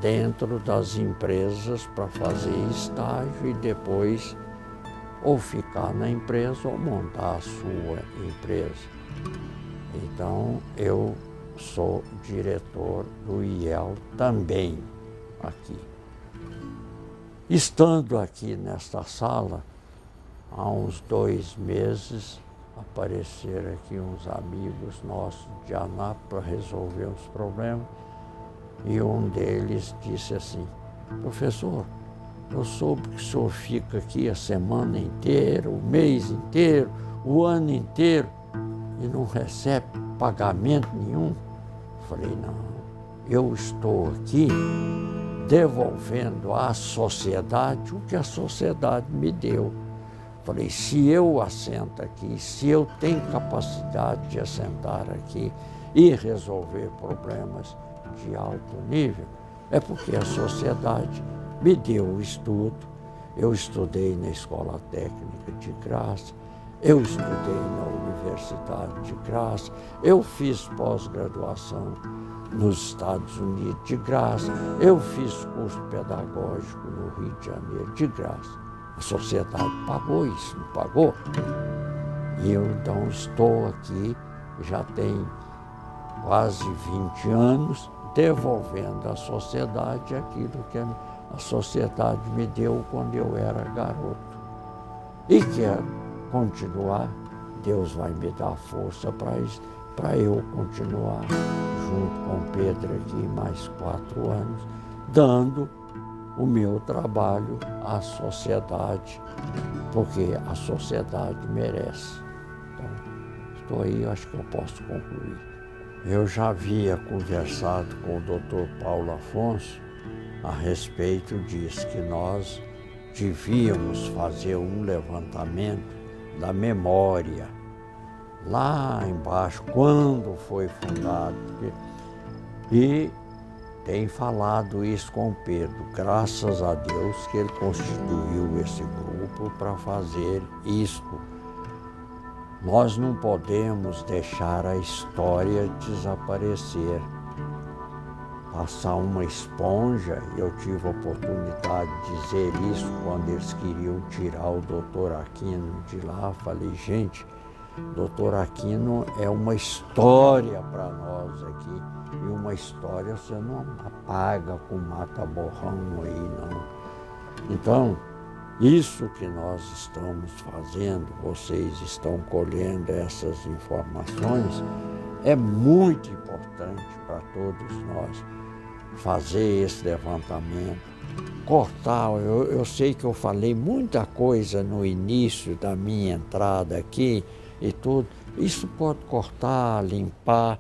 dentro das empresas para fazer estágio e depois ou ficar na empresa ou montar a sua empresa. Então, eu sou diretor do IEL também aqui. Estando aqui nesta sala, há uns 2 meses, apareceram aqui uns amigos nossos de Anápolis para resolver os problemas, e um deles disse assim: professor, eu soube que o senhor fica aqui a semana inteira, o mês inteiro, o ano inteiro e não recebe pagamento nenhum. Falei, não, eu estou aqui devolvendo à sociedade o que a sociedade me deu. Falei, se eu assento aqui, se eu tenho capacidade de assentar aqui e resolver problemas de alto nível, é porque a sociedade me deu o estudo. Eu estudei na escola técnica de graça, eu estudei na universidade de graça, eu fiz pós-graduação nos Estados Unidos de graça, eu fiz curso pedagógico no Rio de Janeiro de graça. A sociedade pagou isso, não pagou? E eu então estou aqui, já tem quase 20 anos, devolvendo à sociedade aquilo que a sociedade me deu quando eu era garoto. E quero continuar, Deus vai me dar força para eu continuar junto com o Pedro aqui mais 4 anos, dando o meu trabalho à sociedade, porque a sociedade merece. Então, estou aí, acho que eu posso concluir. Eu já havia conversado com o Dr. Paulo Afonso a respeito disso, que nós devíamos fazer um levantamento da memória lá embaixo, quando foi fundado. E tem falado isso com o Pedro, graças a Deus que ele constituiu esse grupo para fazer isto. Nós não podemos deixar a história desaparecer. Passar uma esponja, eu tive a oportunidade de dizer isso quando eles queriam tirar o doutor Aquino de lá. Falei, gente, Doutor Aquino é uma história para nós aqui. E uma história você não apaga com mata-borrão aí, não. Então, isso que nós estamos fazendo, vocês estão colhendo essas informações, é muito importante para todos nós fazer esse levantamento, cortar. Eu sei que eu falei muita coisa no início da minha entrada aqui e tudo. Isso pode cortar, limpar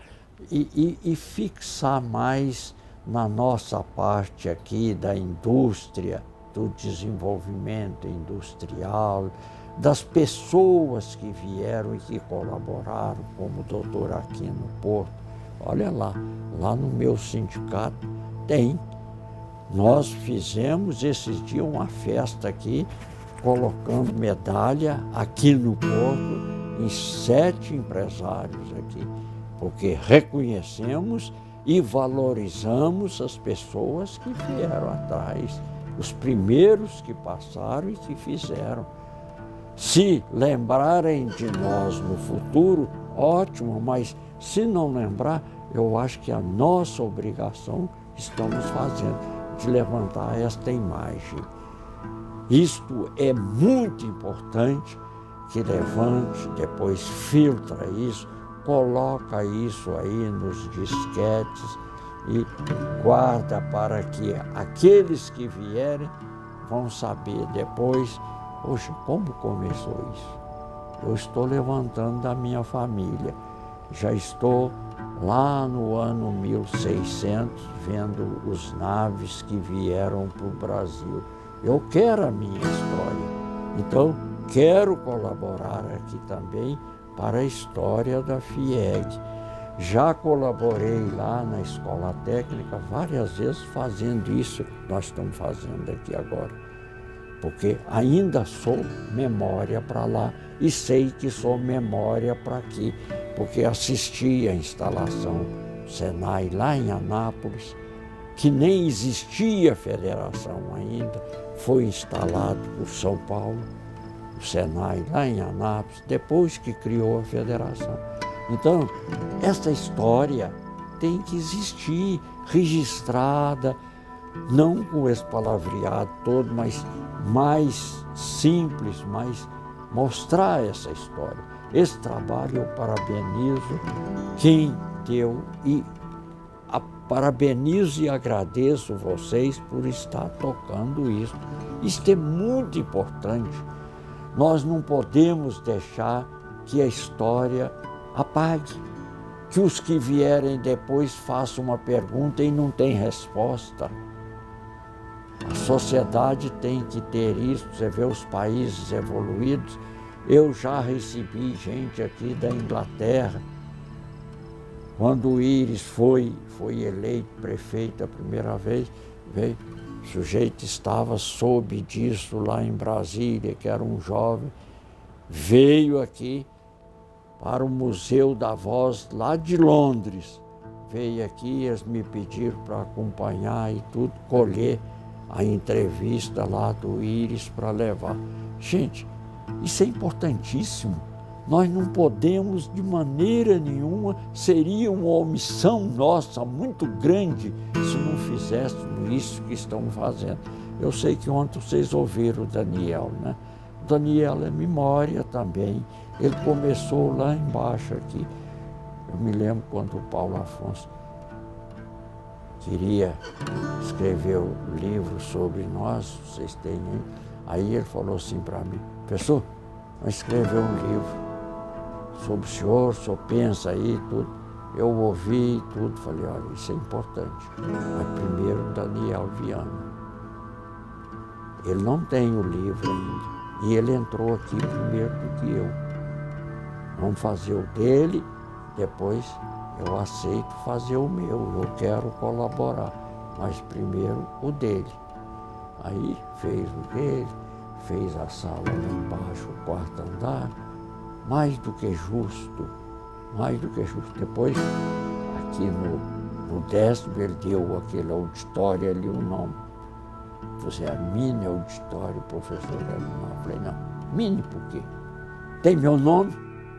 e fixar mais na nossa parte aqui da indústria, do desenvolvimento industrial, das pessoas que vieram e que colaboraram, como o doutor Aquino Porto. Olha lá no meu sindicato tem. Nós fizemos esses dias uma festa aqui, colocando medalha aqui no Porto em 7 empresários aqui, porque reconhecemos e valorizamos as pessoas que vieram atrás, os primeiros que passaram e que fizeram. Se lembrarem de nós no futuro, ótimo, mas se não lembrar, eu acho que a nossa obrigação estamos fazendo de levantar esta imagem. Isto é muito importante que levante, depois filtra isso, coloca isso aí nos disquetes e guarda para que aqueles que vierem vão saber depois, poxa, como começou isso? Eu estou levantando da minha família, já estou lá no ano 1600 vendo os naves que vieram para o Brasil. Eu quero a minha história, então quero colaborar aqui também para a história da FIEG. Já colaborei lá na Escola Técnica várias vezes fazendo isso que nós estamos fazendo aqui agora, porque ainda sou memória para lá e sei que sou memória para aqui, porque assisti a instalação do Senai lá em Anápolis, que nem existia federação ainda, foi instalado por São Paulo, o Senai lá em Anápolis, depois que criou a federação. Então, essa história tem que existir, registrada, não com esse palavreado todo, mas mais simples, mais mostrar essa história. Esse trabalho eu parabenizo quem deu e parabenizo e agradeço vocês por estar tocando isso. Isso é muito importante. Nós não podemos deixar que a história apague, que os que vierem depois façam uma pergunta e não tem resposta. A sociedade tem que ter isso, você vê os países evoluídos. Eu já recebi gente aqui da Inglaterra, quando o Íris foi eleito prefeito a primeira vez, veio, o sujeito estava sob disso lá em Brasília, que era um jovem, veio aqui para o Museu da Voz lá de Londres, veio aqui, eles me pediram para acompanhar e tudo, colher a entrevista lá do Íris para levar. Gente, isso é importantíssimo. Nós não podemos, de maneira nenhuma, seria uma omissão nossa muito grande se não fizéssemos isso que estamos fazendo. Eu sei que ontem vocês ouviram o Daniel, né? O Daniel é memória também. Ele começou lá embaixo aqui. Eu me lembro quando o Paulo Afonso queria escrever o livro sobre nós, vocês têm aí ele falou assim para mim, professor, vamos escrever um livro sobre o senhor pensa aí tudo. Eu ouvi tudo, falei, olha, isso é importante. Mas primeiro Daniel Viana. Ele não tem o livro ainda. E ele entrou aqui primeiro do que eu. Vamos fazer o dele, depois eu aceito fazer o meu. Eu quero colaborar, mas primeiro o dele. Aí fez o dele, fez a sala lá embaixo, o quarto andar. Mais do que justo, mais do que justo. Depois, aqui no 10º, ele deu aquele auditório ali, o nome. Você é mini auditório, professor. Eu falei, não, mini por quê? Tem meu nome?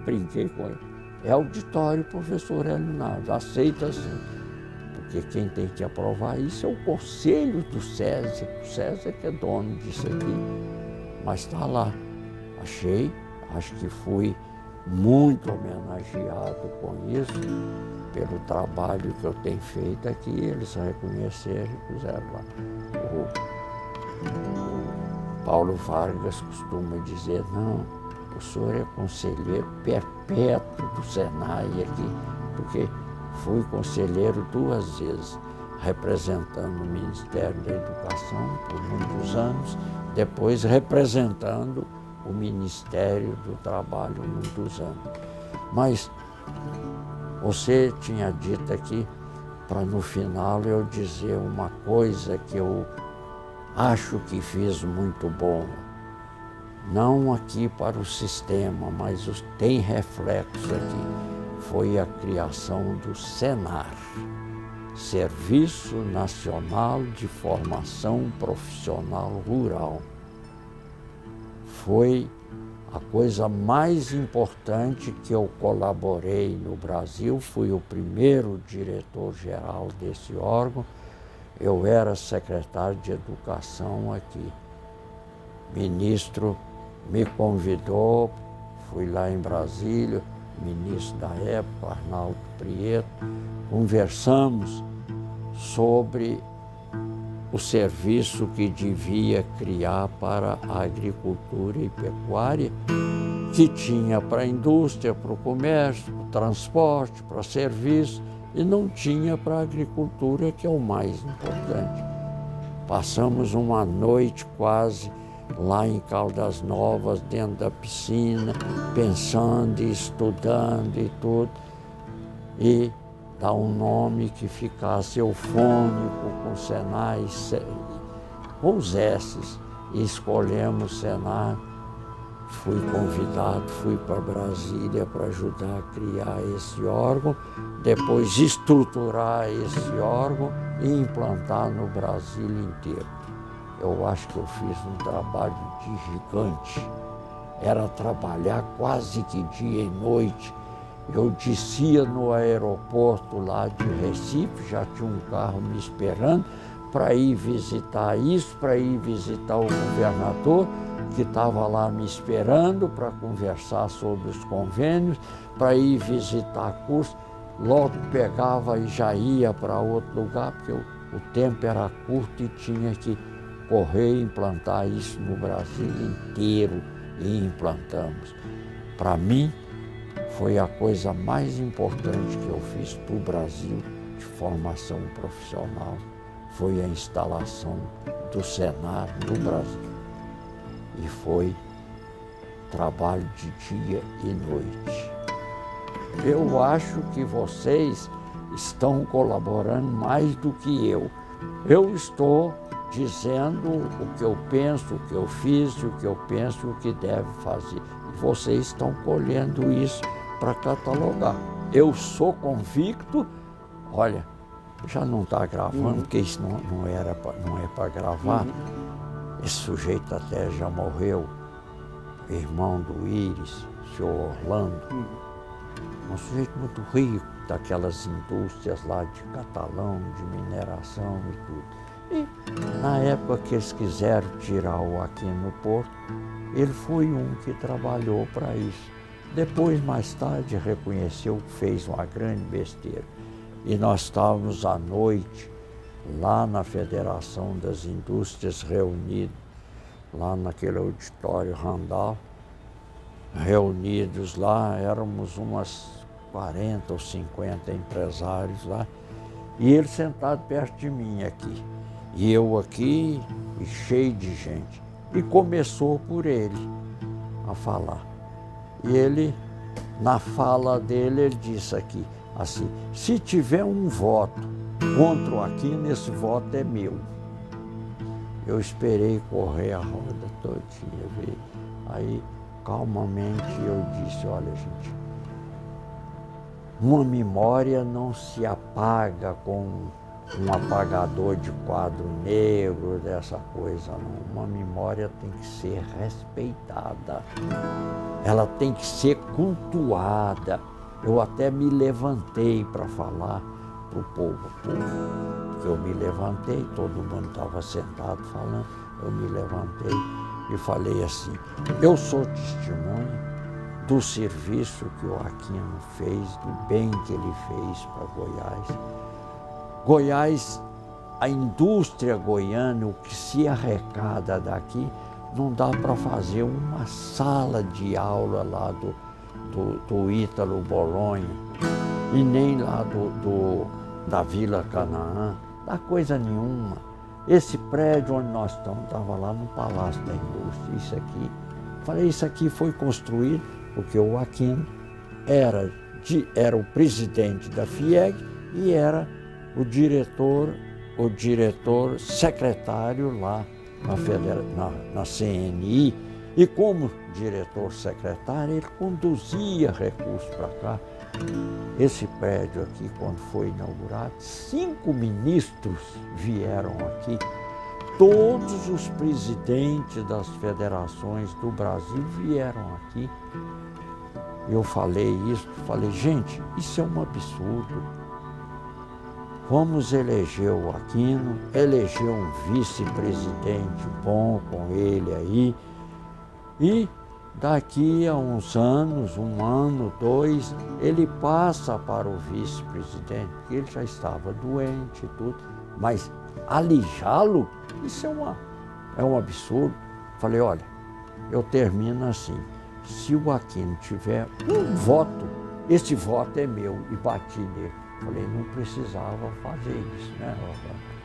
brinquei com ele. É auditório, professor Hélio Naves, aceita sim. Porque quem tem que aprovar isso é o conselho do César. O César que é dono disso aqui. Mas está lá. Acho que fui muito homenageado com isso, pelo trabalho que eu tenho feito aqui. Eles reconheceram e puseram lá. O Paulo Vargas costuma dizer, não, o senhor é conselheiro perpétuo do Senai aqui, porque fui conselheiro 2 vezes, representando o Ministério da Educação por muitos anos, depois representando o Ministério do Trabalho muitos anos. Mas você tinha dito aqui, para no final eu dizer uma coisa que eu acho que fiz muito bom, não aqui para o sistema, mas tem reflexo aqui, foi a criação do SENAR, Serviço Nacional de Formação Profissional Rural. Foi a coisa mais importante que eu colaborei no Brasil, fui o primeiro diretor-geral desse órgão. Eu era secretário de Educação aqui. O ministro me convidou, fui lá em Brasília, o ministro da época, Arnaldo Prieto, conversamos sobre o serviço que devia criar para a agricultura e pecuária, que tinha para a indústria, para o comércio, para o transporte, para serviço, e não tinha para a agricultura, que é o mais importante. Passamos uma noite quase lá em Caldas Novas, dentro da piscina, pensando e estudando e tudo, e dar um nome que ficasse eufônico, com Senai, com os S's, e escolhemos Senai. Fui convidado, fui para Brasília para ajudar a criar esse órgão, depois estruturar esse órgão e implantar no Brasil inteiro. Eu acho que eu fiz um trabalho de gigante. Era trabalhar quase que dia e noite. Eu descia no aeroporto lá de Recife, já tinha um carro me esperando para ir visitar isso, para ir visitar o governador, que estava lá me esperando para conversar sobre os convênios, para ir visitar curso. Logo pegava e já ia para outro lugar, porque o tempo era curto e tinha que correr e implantar isso no Brasil inteiro, e implantamos. Para mim, foi a coisa mais importante que eu fiz para o Brasil de formação profissional, foi a instalação do SENAR no Brasil. E foi trabalho de dia e noite. Eu acho que vocês estão colaborando mais do que eu. Eu estou dizendo o que eu penso, o que eu fiz, o que eu penso, o que deve fazer. E vocês estão colhendo isso para catalogar. Eu sou convicto, olha, já não está gravando, porque isso não é para gravar. Esse sujeito até já morreu, irmão do Íris, o senhor Orlando, um sujeito muito rico, daquelas indústrias lá de Catalão, de mineração e tudo. E na época que eles quiseram tirar o aqui no Porto, ele foi um que trabalhou para isso. Depois, mais tarde, reconheceu que fez uma grande besteira. E nós estávamos à noite, lá na Federação das Indústrias reunidos, lá naquele auditório Randall, reunidos lá, éramos umas 40 ou 50 empresários lá, e ele sentado perto de mim aqui, e eu aqui, e cheio de gente. E começou por ele a falar. E ele, na fala dele, ele disse aqui, assim, se tiver um voto contra o Aquino, esse voto é meu. Eu esperei correr a roda todinha, ver. Aí, calmamente, eu disse, olha, gente, uma memória não se apaga com um apagador de quadro negro, dessa coisa, não. Uma memória tem que ser respeitada, ela tem que ser cultuada. Eu até me levantei para falar para o povo, porque eu me levantei, todo mundo estava sentado falando, eu me levantei e falei assim: eu sou testemunha do serviço que o Aquino fez, do bem que ele fez para Goiás. Goiás, a indústria goiana, o que se arrecada daqui, não dá para fazer uma sala de aula lá do Ítalo Bolonha, e nem lá da Vila Canaã, dá coisa nenhuma. Esse prédio onde nós estamos estava lá no Palácio da Indústria. Isso aqui, falei, isso aqui foi construído porque o Aquino era o presidente da FIEG e era o diretor secretário lá na CNI, e como diretor secretário ele conduzia recursos para cá. Esse prédio aqui, quando foi inaugurado, 5 ministros vieram aqui, todos os presidentes das federações do Brasil vieram aqui. Eu falei isso, falei, gente, isso é um absurdo. Vamos eleger o Aquino, eleger um vice-presidente bom com ele aí, e daqui a uns anos, 1 ano, 2, ele passa para o vice-presidente, porque ele já estava doente e tudo, mas alijá-lo, isso é um absurdo. Falei, olha, eu termino assim, se o Aquino tiver um voto, esse voto é meu, e bati nele. Falei, não precisava fazer isso, né, Roberto?